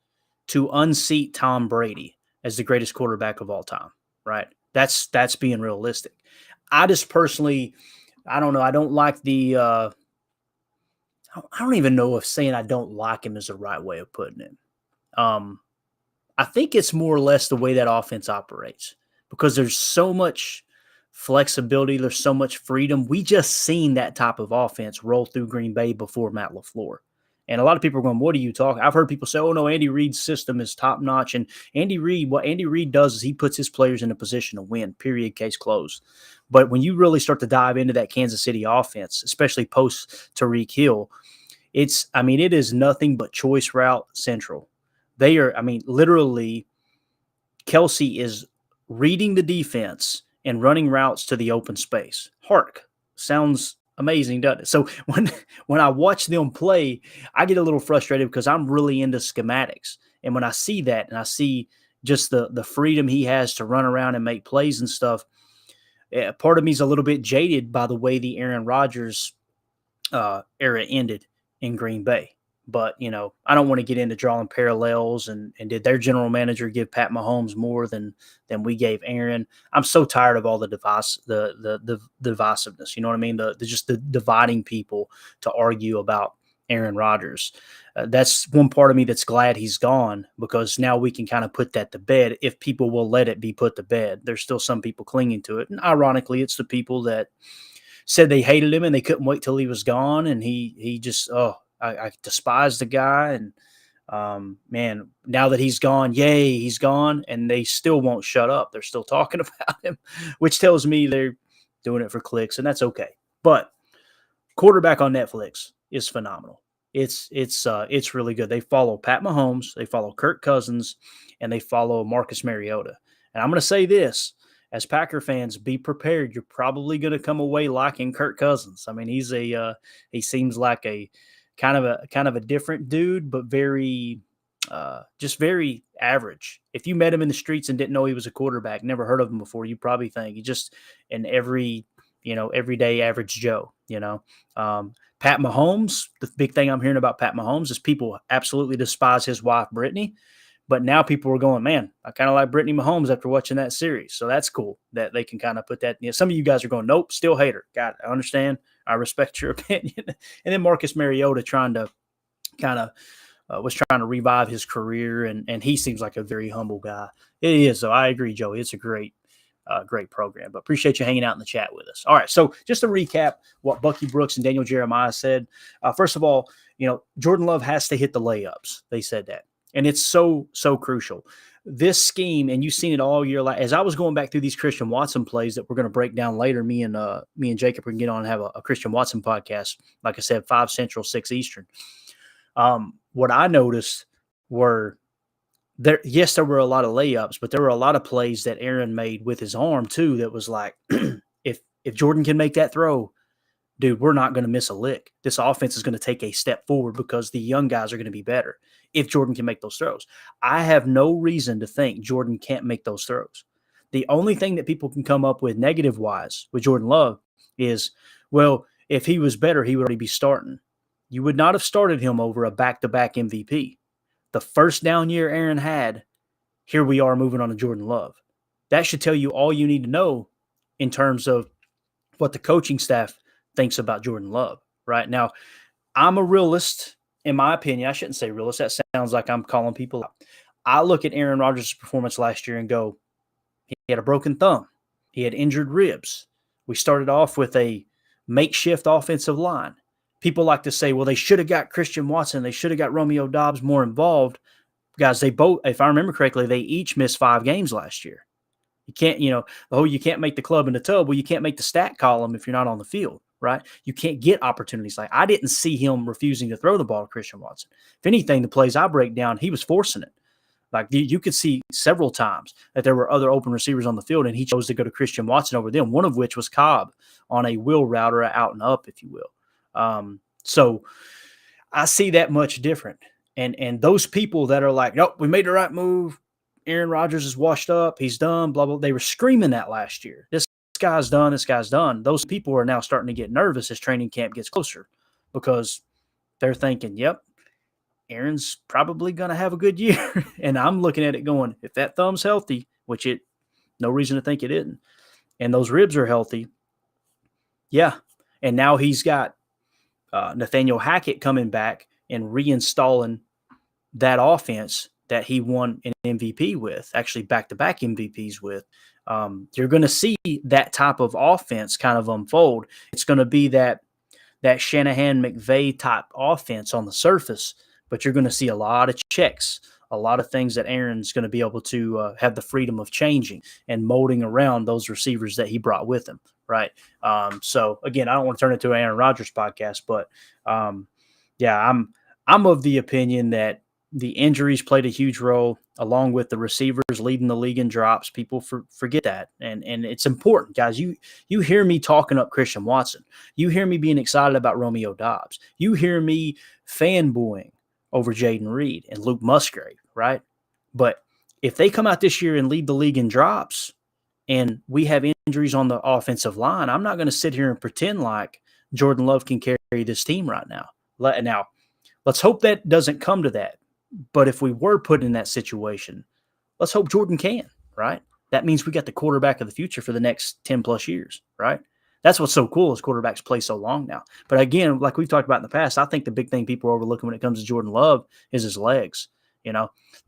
to unseat Tom Brady as the greatest quarterback of all time, right? That's being realistic. I just personally, I don't know. I don't like I don't even know if saying I don't like him is the right way of putting it. I think it's more or less the way that offense operates because there's so much flexibility. There's so much freedom. We just seen that type of offense roll through Green Bay before Matt LaFleur. And a lot of people are going, what are you talking? I've heard people say, oh, no, Andy Reid's system is top notch. And what Andy Reid does is he puts his players in a position to win, period, case closed. But when you really start to dive into that Kansas City offense, especially post Tyreek Hill, it is nothing but choice route central. They are, literally, Kelsey is reading the defense and running routes to the open space. Hark, sounds amazing, doesn't it? So when I watch them play, I get a little frustrated because I'm really into schematics. And when I see that and I see just the freedom he has to run around and make plays and stuff, part of me is a little bit jaded by the way the Aaron Rodgers era ended in Green Bay. But, I don't want to get into drawing parallels and did their general manager give Pat Mahomes more than we gave Aaron? I'm so tired of all the divisiveness. You know what I mean? The dividing people to argue about Aaron Rodgers. That's one part of me that's glad he's gone because now we can kind of put that to bed if people will let it be put to bed. There's still some people clinging to it. And ironically, it's the people that said they hated him and they couldn't wait till he was gone. And he just, I despise the guy, and man, now that he's gone, yay, he's gone, and they still won't shut up. They're still talking about him, which tells me they're doing it for clicks, and that's okay. But quarterback on Netflix is phenomenal. It's really good. They follow Pat Mahomes, they follow Kirk Cousins, and they follow Marcus Mariota. And I'm going to say this. As Packer fans, be prepared. You're probably going to come away liking Kirk Cousins. He seems like a kind of a different dude, but very average. If you met him in the streets and didn't know he was a quarterback, never heard of him before, you probably think he's just an everyday average Joe. Pat Mahomes, the big thing I'm hearing about Pat Mahomes is people absolutely despise his wife, Brittany. But now people are going, man, I kind of like Brittany Mahomes after watching that series. So that's cool that they can kind of put that. Some of you guys are going, nope, still hate her. Got it. I understand. I respect your opinion. And then Marcus Mariota was trying to revive his career. And he seems like a very humble guy. It is. So I agree, Joey. It's a great program. But appreciate you hanging out in the chat with us. All right. So just to recap what Bucky Brooks and Daniel Jeremiah said. First of all, Jordan Love has to hit the layups. They said that. And it's so, so crucial. This scheme, and you've seen it all year. As I was going back through these Christian Watson plays that we're going to break down later, me and Jacob can get on and have a Christian Watson podcast. Like I said, 5 Central, 6 Eastern. What I noticed were there were a lot of layups, but there were a lot of plays that Aaron made with his arm too. That was like, if Jordan can make that throw, dude, we're not going to miss a lick. This offense is going to take a step forward because the young guys are going to be better if Jordan can make those throws. I have no reason to think Jordan can't make those throws. The only thing that people can come up with negative-wise with Jordan Love is, well, if he was better, he would already be starting. You would not have started him over a back-to-back MVP. The first down year Aaron had, here we are moving on to Jordan Love. That should tell you all you need to know in terms of what the coaching staff thinks about Jordan Love. Right now, I'm a realist, in my opinion. I shouldn't say realist. That sounds like I'm calling people out. I look at Aaron Rodgers' performance last year and go, he had a broken thumb. He had injured ribs. We started off with a makeshift offensive line. People like to say, well, they should have got Christian Watson. They should have got Romeo Doubs more involved. Guys, they both, if I remember correctly, they each missed 5 games last year. You can't, you can't make the club in the tub. Well, you can't make the stat column if you're not on the field, right? You can't get opportunities. Like, I didn't see him refusing to throw the ball to Christian Watson. If anything, the plays I break down, he was forcing it. Like, you could see several times that there were other open receivers on the field, and he chose to go to Christian Watson over them, one of which was Cobb on a wheel route or out and up, if you will. So I see that much different. And those people that are like, nope, we made the right move. Aaron Rodgers is washed up. He's done, blah, blah. They were screaming that last year. This guy's done. This guy's done. Those people are now starting to get nervous as training camp gets closer because they're thinking, yep, Aaron's probably going to have a good year. And I'm looking at it going, if that thumb's healthy, which no reason to think it isn't, and those ribs are healthy, yeah. And now he's got Nathaniel Hackett coming back and reinstalling that offense that he won an MVP with, actually back-to-back MVPs with. You're going to see that type of offense kind of unfold. It's going to be that Shanahan-McVay type offense on the surface, but you're going to see a lot of checks, a lot of things that Aaron's going to be able to have the freedom of changing and molding around those receivers that he brought with him, right? So, again, I don't want to turn it to an Aaron Rodgers podcast, but, yeah, I'm of the opinion that the injuries played a huge role, along with the receivers leading the league in drops. People forget that, and it's important, guys. You hear me talking up Christian Watson. You hear me being excited about Romeo Doubs. You hear me fanboying over Jaden Reed and Luke Musgrave, right? But if they come out this year and lead the league in drops, and we have injuries on the offensive line, I'm not going to sit here and pretend like Jordan Love can carry this team right now. Now, let's hope that doesn't come to that. But if we were put in that situation, let's hope Jordan can, right? That means we got the quarterback of the future for the next 10 plus years, right? That's what's so cool is quarterbacks play so long now. But again, like we've talked about in the past, I think the big thing people are overlooking when it comes to Jordan Love is his legs.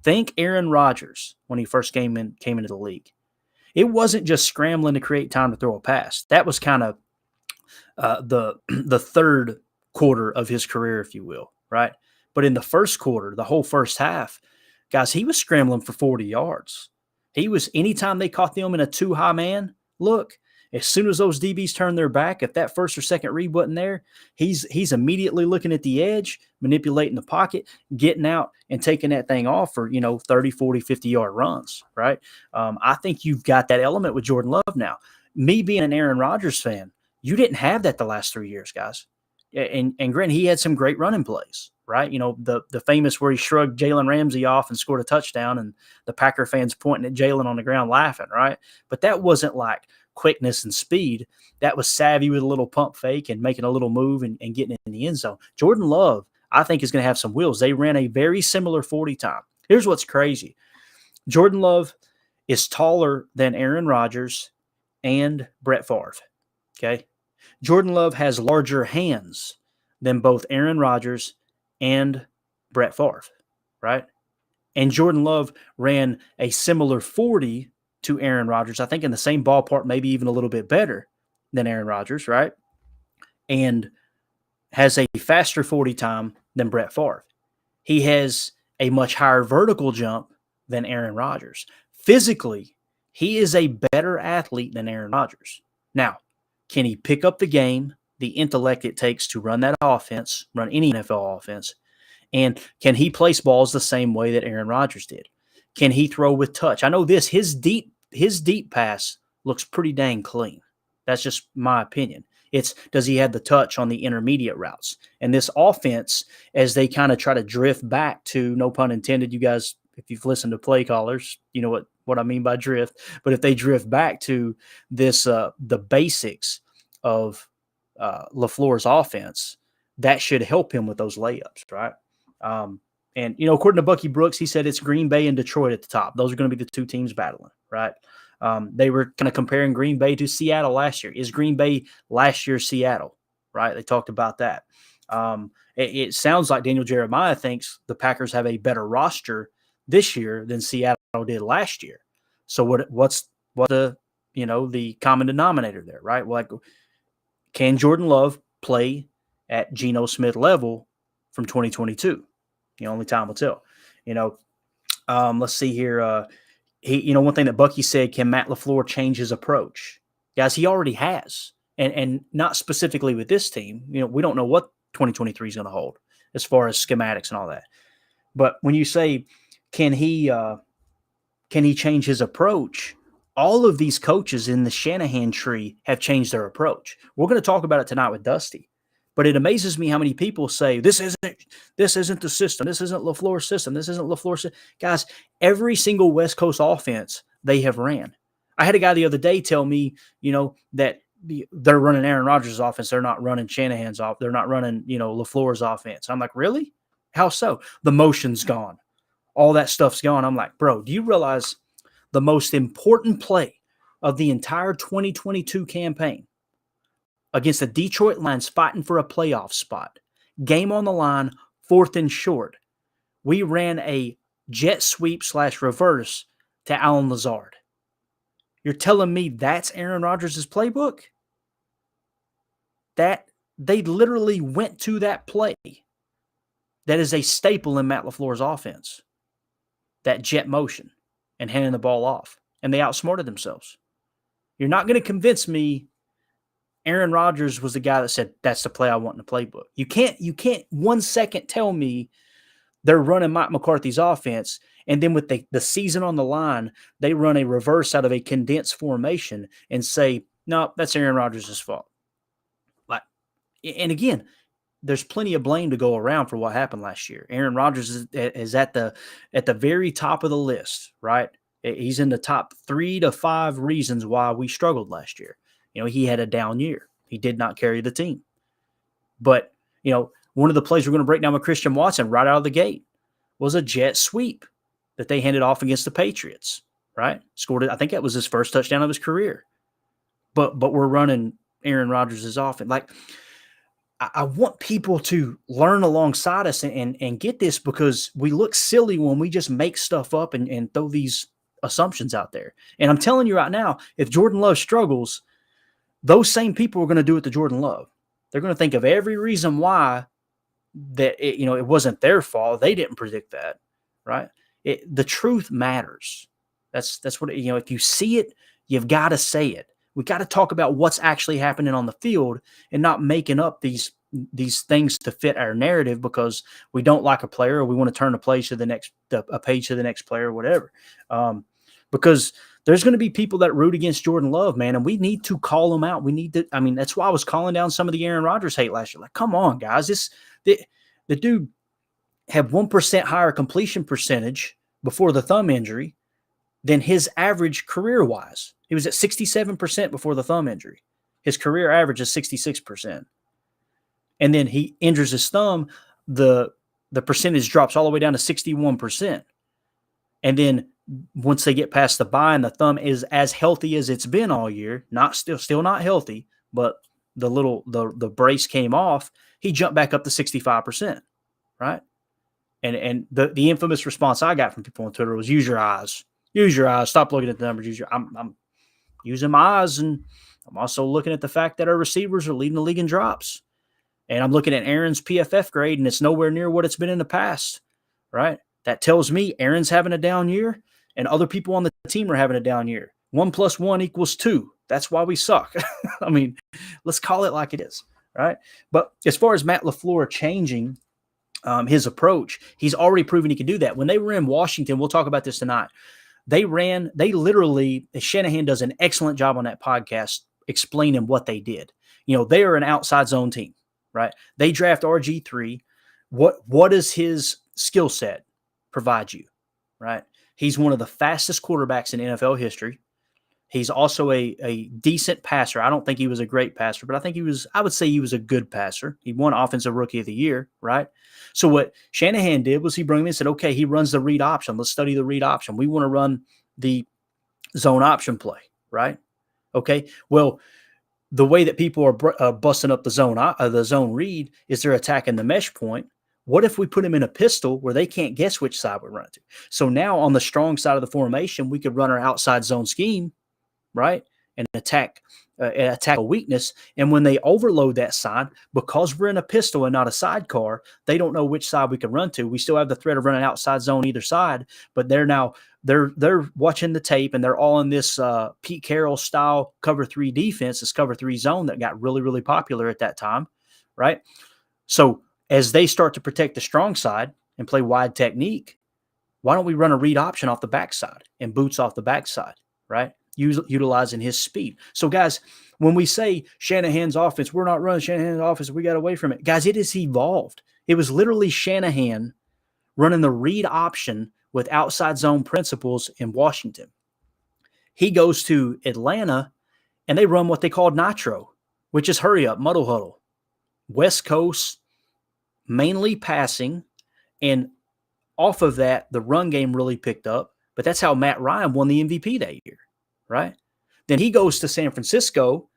Think Aaron Rodgers when he first came into the league. It wasn't just scrambling to create time to throw a pass. That was kind of the third quarter of his career, if you will, right? But in the first quarter, the whole first half, guys, he was scrambling for 40 yards. Anytime they caught them in a too high man, look, as soon as those DBs turned their back, if that first or second read wasn't there, he's immediately looking at the edge, manipulating the pocket, getting out and taking that thing off for, 30, 40, 50-yard runs, right? I think you've got that element with Jordan Love now. Me being an Aaron Rodgers fan, you didn't have that the last 3 years, guys. And granted, he had some great running plays, right? The famous where he shrugged Jalen Ramsey off and scored a touchdown, and the Packer fans pointing at Jalen on the ground laughing, right? But that wasn't like quickness and speed. That was savvy with a little pump fake and making a little move and getting in the end zone. Jordan Love, I think, is going to have some wheels. They ran a very similar 40 time. Here's what's crazy. Jordan Love is taller than Aaron Rodgers and Brett Favre, okay? Jordan Love has larger hands than both Aaron Rodgers and Brett Favre, right? And Jordan Love ran a similar 40 to Aaron Rodgers, I think in the same ballpark, maybe even a little bit better than Aaron Rodgers, right? And has a faster 40 time than Brett Favre. He has a much higher vertical jump than Aaron Rodgers. Physically, he is a better athlete than Aaron Rodgers. Now, can he pick up the game, the intellect it takes to run that offense, run any NFL offense? And can he place balls the same way that Aaron Rodgers did? Can he throw with touch? I know his deep pass looks pretty dang clean. That's just my opinion. Does he have the touch on the intermediate routes? And this offense, as they kind of try to drift back to, no pun intended, you guys, if you've listened to play callers, you know what I mean by drift. But if they drift back to this, the basics of LaFleur's offense, that should help him with those layups, right? And, according to Bucky Brooks, he said it's Green Bay and Detroit at the top. Those are going to be the two teams battling, right? They were kind of comparing Green Bay to Seattle last year. Is Green Bay last year's Seattle, right? They talked about that. It sounds like Daniel Jeremiah thinks the Packers have a better roster this year than Seattle did last year. So what's the common denominator there, right? Well, can Jordan Love play at Geno Smith level from 2022? Only time will tell. Let's see here. One thing that Bucky said, can Matt LaFleur change his approach? Guys, he already has, and not specifically with this team. We don't know what 2023 is going to hold as far as schematics and all that. But when you say, can he change his approach? All of these coaches in the Shanahan tree have changed their approach. We're going to talk about it tonight with Dusty. But it amazes me how many people say, this isn't the system. This isn't LaFleur's system. This isn't LaFleur's system. Guys, every single West Coast offense they have ran. I had a guy the other day tell me, that they're running Aaron Rodgers' offense. They're not running Shanahan's off. They're not running, LaFleur's offense. I'm like, really? How so? The motion's gone. All that stuff's gone. I'm like, bro, do you realize the most important play of the entire 2022 campaign against the Detroit Lions fighting for a playoff spot, game on the line, 4th and short, we ran a jet sweep / reverse to Allen Lazard. You're telling me that's Aaron Rodgers' playbook? That they literally went to that play. That is a staple in Matt LaFleur's offense. That jet motion and handing the ball off. And they outsmarted themselves. You're not going to convince me Aaron Rodgers was the guy that said, that's the play I want in the playbook. You can't 1 second tell me they're running Mike McCarthy's offense, and then with the season on the line, they run a reverse out of a condensed formation and say, no, that's Aaron Rodgers' fault. And again, there's plenty of blame to go around for what happened last year. Aaron Rodgers is at the very top of the list, right? He's in the top 3 to 5 reasons why we struggled last year. He had a down year. He did not carry the team. But, one of the plays we're going to break down with Christian Watson right out of the gate was a jet sweep that they handed off against the Patriots, right? Scored it. I think that was his first touchdown of his career. But we're running Aaron Rodgers' offense. Like, I want people to learn alongside us and get this, because we look silly when we just make stuff up and throw these assumptions out there. And I'm telling you right now, if Jordan Love struggles, those same people are going to do it to Jordan Love. They're going to think of every reason why that it wasn't their fault. They didn't predict that, right? The truth matters. That's what if you see it, you've got to say it. We got to talk about what's actually happening on the field and not making up these things to fit our narrative because we don't like a player or we want to turn a page to the next player or whatever. Because there's going to be people that root against Jordan Love, man, and we need to call them out. That's why I was calling down some of the Aaron Rodgers hate last year. Like, come on, guys. The dude had 1% higher completion percentage before the thumb injury than his average career-wise. He was at 67% before the thumb injury. His career average is 66%. And then he injures his thumb, the percentage drops all the way down to 61%. And then once they get past the bye and the thumb is as healthy as it's been all year, still not healthy, but the brace came off, he jumped back up to 65%, right? And the infamous response I got from people on Twitter was, use your eyes. Use your eyes. Stop looking at the numbers. I'm using my eyes, and I'm also looking at the fact that our receivers are leading the league in drops. And I'm looking at Aaron's PFF grade, and it's nowhere near what it's been in the past, right? That tells me Aaron's having a down year, and other people on the team are having a down year. 1 + 1 = 2. That's why we suck. I mean, let's call it like it is, right? But as far as Matt LaFleur changing his approach, he's already proven he can do that. When they were in Washington, we'll talk about this tonight, they literally, Shanahan does an excellent job on that podcast explaining what they did. They are an outside zone team, right? They draft RG3. What does his skill set provide you, right? He's one of the fastest quarterbacks in NFL history. He's also a decent passer. I don't think he was a great passer, but I would say he was a good passer. He won Offensive Rookie of the Year, right? So what Shanahan did was he brought him in and said, okay, he runs the read option. Let's study the read option. We want to run the zone option play, right? Okay. Well, the way that people are busting up the zone read is they're attacking the mesh point. What if we put them in a pistol where they can't guess which side we're running to? So now on the strong side of the formation, we could run our outside zone scheme, right, and attack a weakness. And when they overload that side, because we're in a pistol and not a sidecar, they don't know which side we can run to. We still have the threat of running outside zone either side, but they're watching the tape and they're all in this Pete Carroll style cover 3 defense, this cover 3 zone that got really, really popular at that time, right? So as they start to protect the strong side and play wide technique, why don't we run a read option off the backside and boots off the backside, right? Utilizing his speed. So, guys, when we say Shanahan's offense, we're not running Shanahan's offense, we got away from it. Guys, it has evolved. It was literally Shanahan running the read option with outside zone principles in Washington. He goes to Atlanta, and they run what they called nitro, which is hurry up, muddle huddle. West Coast, mainly passing, and off of that, the run game really picked up. But that's how Matt Ryan won the MVP that year, right? Then he goes to San Francisco,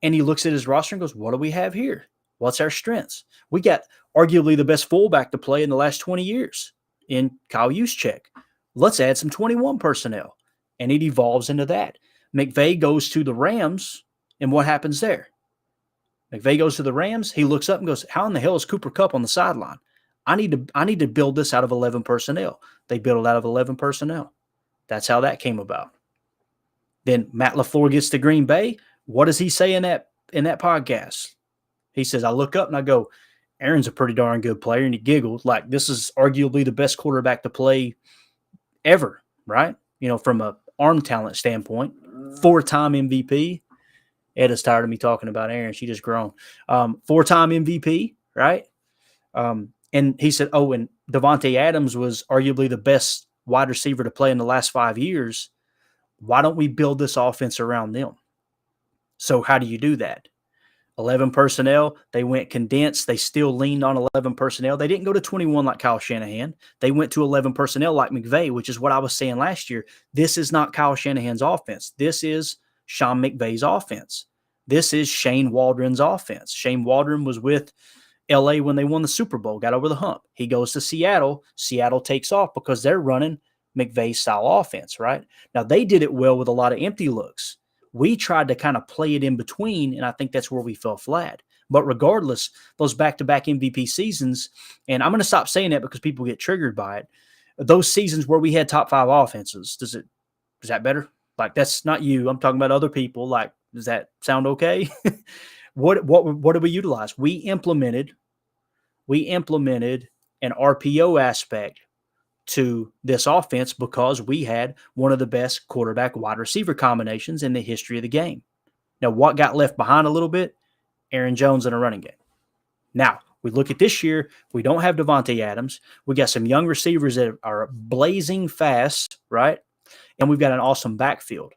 and he looks at his roster and goes, what do we have here? What's our strengths? We got arguably the best fullback to play in the last 20 years in Kyle Juszczyk. Let's add some 21 personnel. And it evolves into that. McVay goes to the Rams, and what happens there? McVay goes to the Rams. He looks up and goes, how in the hell is Cooper Kupp on the sideline? I need to build this out of 11 personnel. They build it out of 11 personnel. That's how that came about. Then Matt LaFleur gets to Green Bay. What does he say in that podcast? He says, I look up and I go, Aaron's a pretty darn good player. And he giggled like, this is arguably the best quarterback to play ever, right? You know, from a arm talent standpoint, 4-time MVP. Ed is tired of me talking about Aaron. She just grown. 4-time MVP, right? And he said, oh, and Devontae Adams was arguably the best wide receiver to play in the last 5 years. Why don't we build this offense around them? So how do you do that? 11 personnel. They went condensed. They still leaned on 11 personnel. They didn't go to 21 like Kyle Shanahan. They went to 11 personnel like McVay, which is what I was saying last year. This is not Kyle Shanahan's offense. This is Sean McVay's offense. This is Shane Waldron's offense. Shane Waldron was with LA when they won the Super Bowl, got over the hump. He goes to Seattle. Seattle takes off because they're running McVay-style offense, right? Now, they did it well with a lot of empty looks. We tried to kind of play it in between, and I think that's where we fell flat. But regardless, those back-to-back MVP seasons, and I'm going to stop saying that because people get triggered by it, those seasons where we had top 5 offenses, is that better? Like, that's not you. I'm talking about other people. Like, does that sound okay? What did we utilize? We implemented an RPO aspect to this offense because we had one of the best quarterback wide receiver combinations in the history of the game. Now, what got left behind a little bit? Aaron Jones in a running game. Now, we look at this year, we don't have Devontae Adams. We got some young receivers that are blazing fast, right? And we've got an awesome backfield.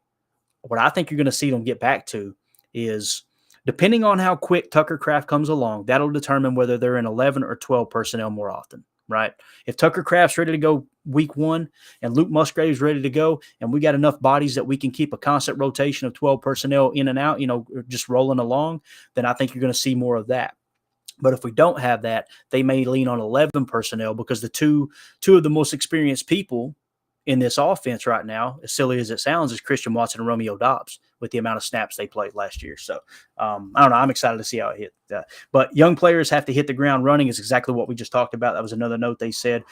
What I think you're going to see them get back to is, depending on how quick Tucker Kraft comes along, that'll determine whether they're in 11 or 12 personnel more often, right? If Tucker Kraft's ready to go week 1 and Luke Musgrave's ready to go, and we got enough bodies that we can keep a constant rotation of 12 personnel in and out, just rolling along, then I think you're going to see more of that. But if we don't have that, they may lean on 11 personnel because the two of the most experienced people in this offense right now, as silly as it sounds, is Christian Watson and Romeo Doubs with the amount of snaps they played last year. So I don't know. I'm excited to see how it hit. But young players have to hit the ground running is exactly what we just talked about. That was another note they said.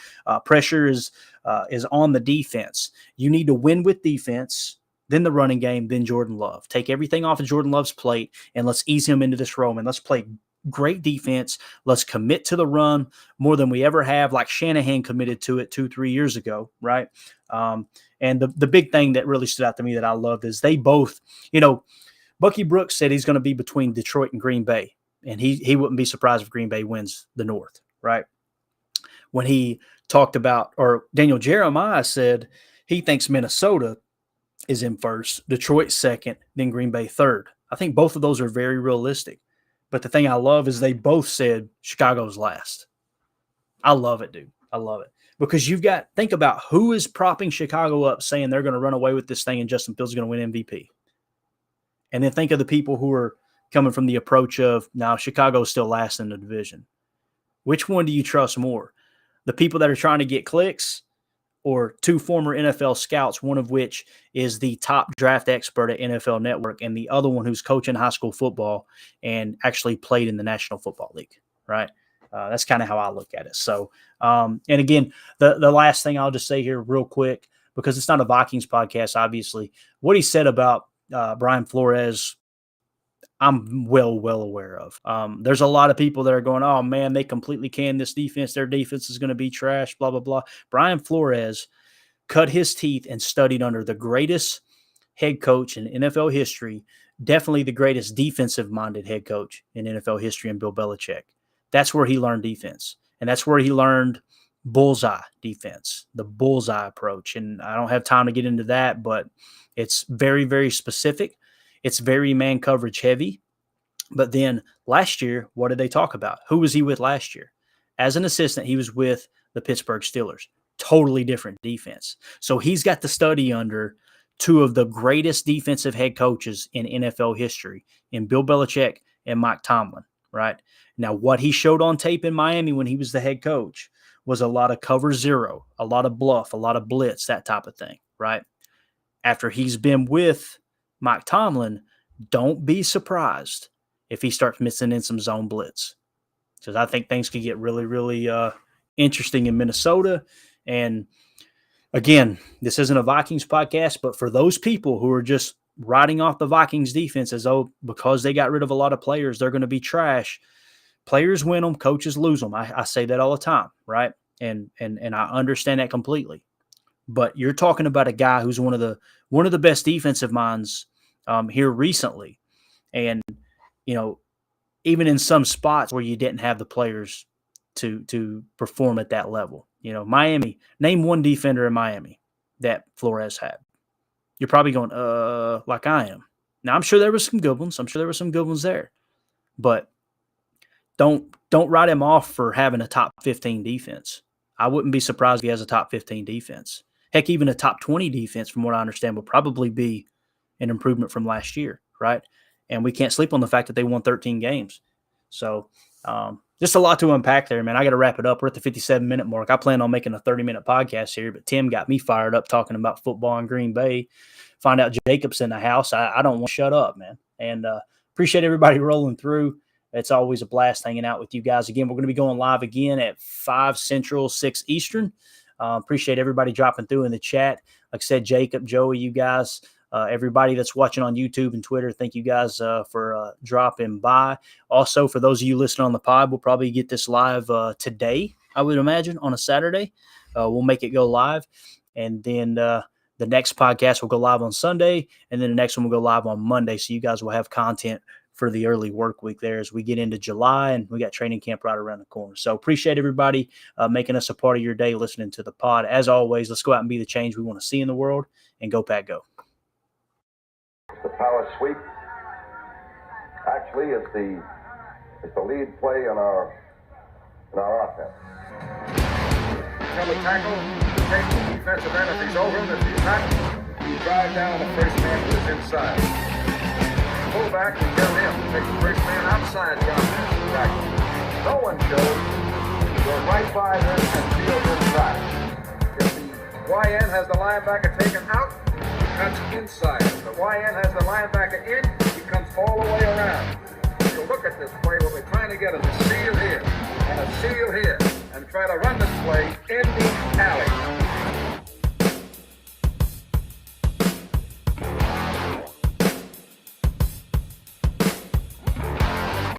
Pressure is on the defense. You need to win with defense, then the running game, then Jordan Love. Take everything off of Jordan Love's plate and let's ease him into this role, and let's play great defense. Let's commit to the run more than we ever have, like Shanahan committed to it 2-3 years ago, right? And the big thing that really stood out to me that I loved is they both, Bucky Brooks said he's going to be between Detroit and Green Bay, and he wouldn't be surprised if Green Bay wins the North, right? When he talked about, or Daniel Jeremiah said he thinks Minnesota is in first, Detroit second, then Green Bay third. I think both of those are very realistic. But the thing I love is they both said Chicago's last. I love it, dude. I love it. Because think about who is propping Chicago up saying they're going to run away with this thing and Justin Fields is going to win MVP. And then think of the people who are coming from the approach of, now Chicago's still last in the division. Which one do you trust more? The people that are trying to get clicks or two former NFL scouts, one of which is the top draft expert at NFL Network and the other one who's coaching high school football and actually played in the National Football League, right? That's kind of how I look at it. So, and again, the last thing I'll just say here real quick, because it's not a Vikings podcast, obviously, what he said about Brian Flores, I'm well aware of. There's a lot of people that are going, oh, man, they completely canned this defense. Their defense is going to be trash, blah, blah, blah. Brian Flores cut his teeth and studied under the greatest head coach in NFL history, definitely the greatest defensive-minded head coach in NFL history, in Bill Belichick. That's where he learned defense, and that's where he learned bullseye defense, the bullseye approach. And I don't have time to get into that, but it's very, very specific. It's very man coverage heavy. But then last year, what did they talk about? Who was he with last year? As an assistant, he was with the Pittsburgh Steelers. Totally different defense. So he's got to study under two of the greatest defensive head coaches in NFL history, in Bill Belichick and Mike Tomlin, right? Now, what he showed on tape in Miami when he was the head coach was a lot of cover zero, a lot of bluff, a lot of blitz, that type of thing, right? After he's been with Mike Tomlin, don't be surprised if he starts mixing in some zone blitz, because I think things could get really, really interesting in Minnesota. And again, this isn't a Vikings podcast, but for those people who are just riding off the Vikings defense as though because they got rid of a lot of players, they're going to be trash. Players win them, coaches lose them. I say that all the time, right? And I understand that completely. But you're talking about a guy who's one of the best defensive minds here recently, and even in some spots where you didn't have the players to perform at that level. Miami. Name one defender in Miami that Flores had. You're probably going, like I am. Now I'm sure there were some good ones. I'm sure there were some good ones there, but don't write him off for having a top 15 defense. I wouldn't be surprised if he has a top 15 defense. Heck, even a top 20 defense, from what I understand, will probably be an improvement from last year, right? And we can't sleep on the fact that they won 13 games. So just a lot to unpack there, man. I got to wrap it up. We're at the 57-minute mark. I plan on making a 30-minute podcast here, but Tim got me fired up talking about football in Green Bay. Find out Jacob's in the house. I don't want to shut up, man. And appreciate everybody rolling through. It's always a blast hanging out with you guys. Again, we're going to be going live again at 5 Central, 6 Eastern. Appreciate everybody dropping through in the chat. Like I said, Jacob, Joey, you guys, everybody that's watching on YouTube and Twitter, thank you guys for dropping by. Also, for those of you listening on the pod, we'll probably get this live today, I would imagine, on a Saturday. We'll make it go live. And then the next podcast will go live on Sunday. And then the next one will go live on Monday. So you guys will have content for the early work week there as we get into July, and we got training camp right around the corner. So appreciate everybody making us a part of your day, listening to the pod. As always, let's go out and be the change we want to see in the world, and go Pack Go.
The power sweep. Actually, it's the lead play in our offense.
Tell the tackle to take the defensive end if he's over him. If he's not, you drive down the first man who is inside. Fullback can tell him to take the first man outside the offensive tackle. No one shows. Go right by him and field inside. If the YN has the linebacker taken out, he cuts inside. If the YN has the linebacker in, he comes all the way around. So look at this play. What we're trying to get is a seal here and a seal here, and try to run this play in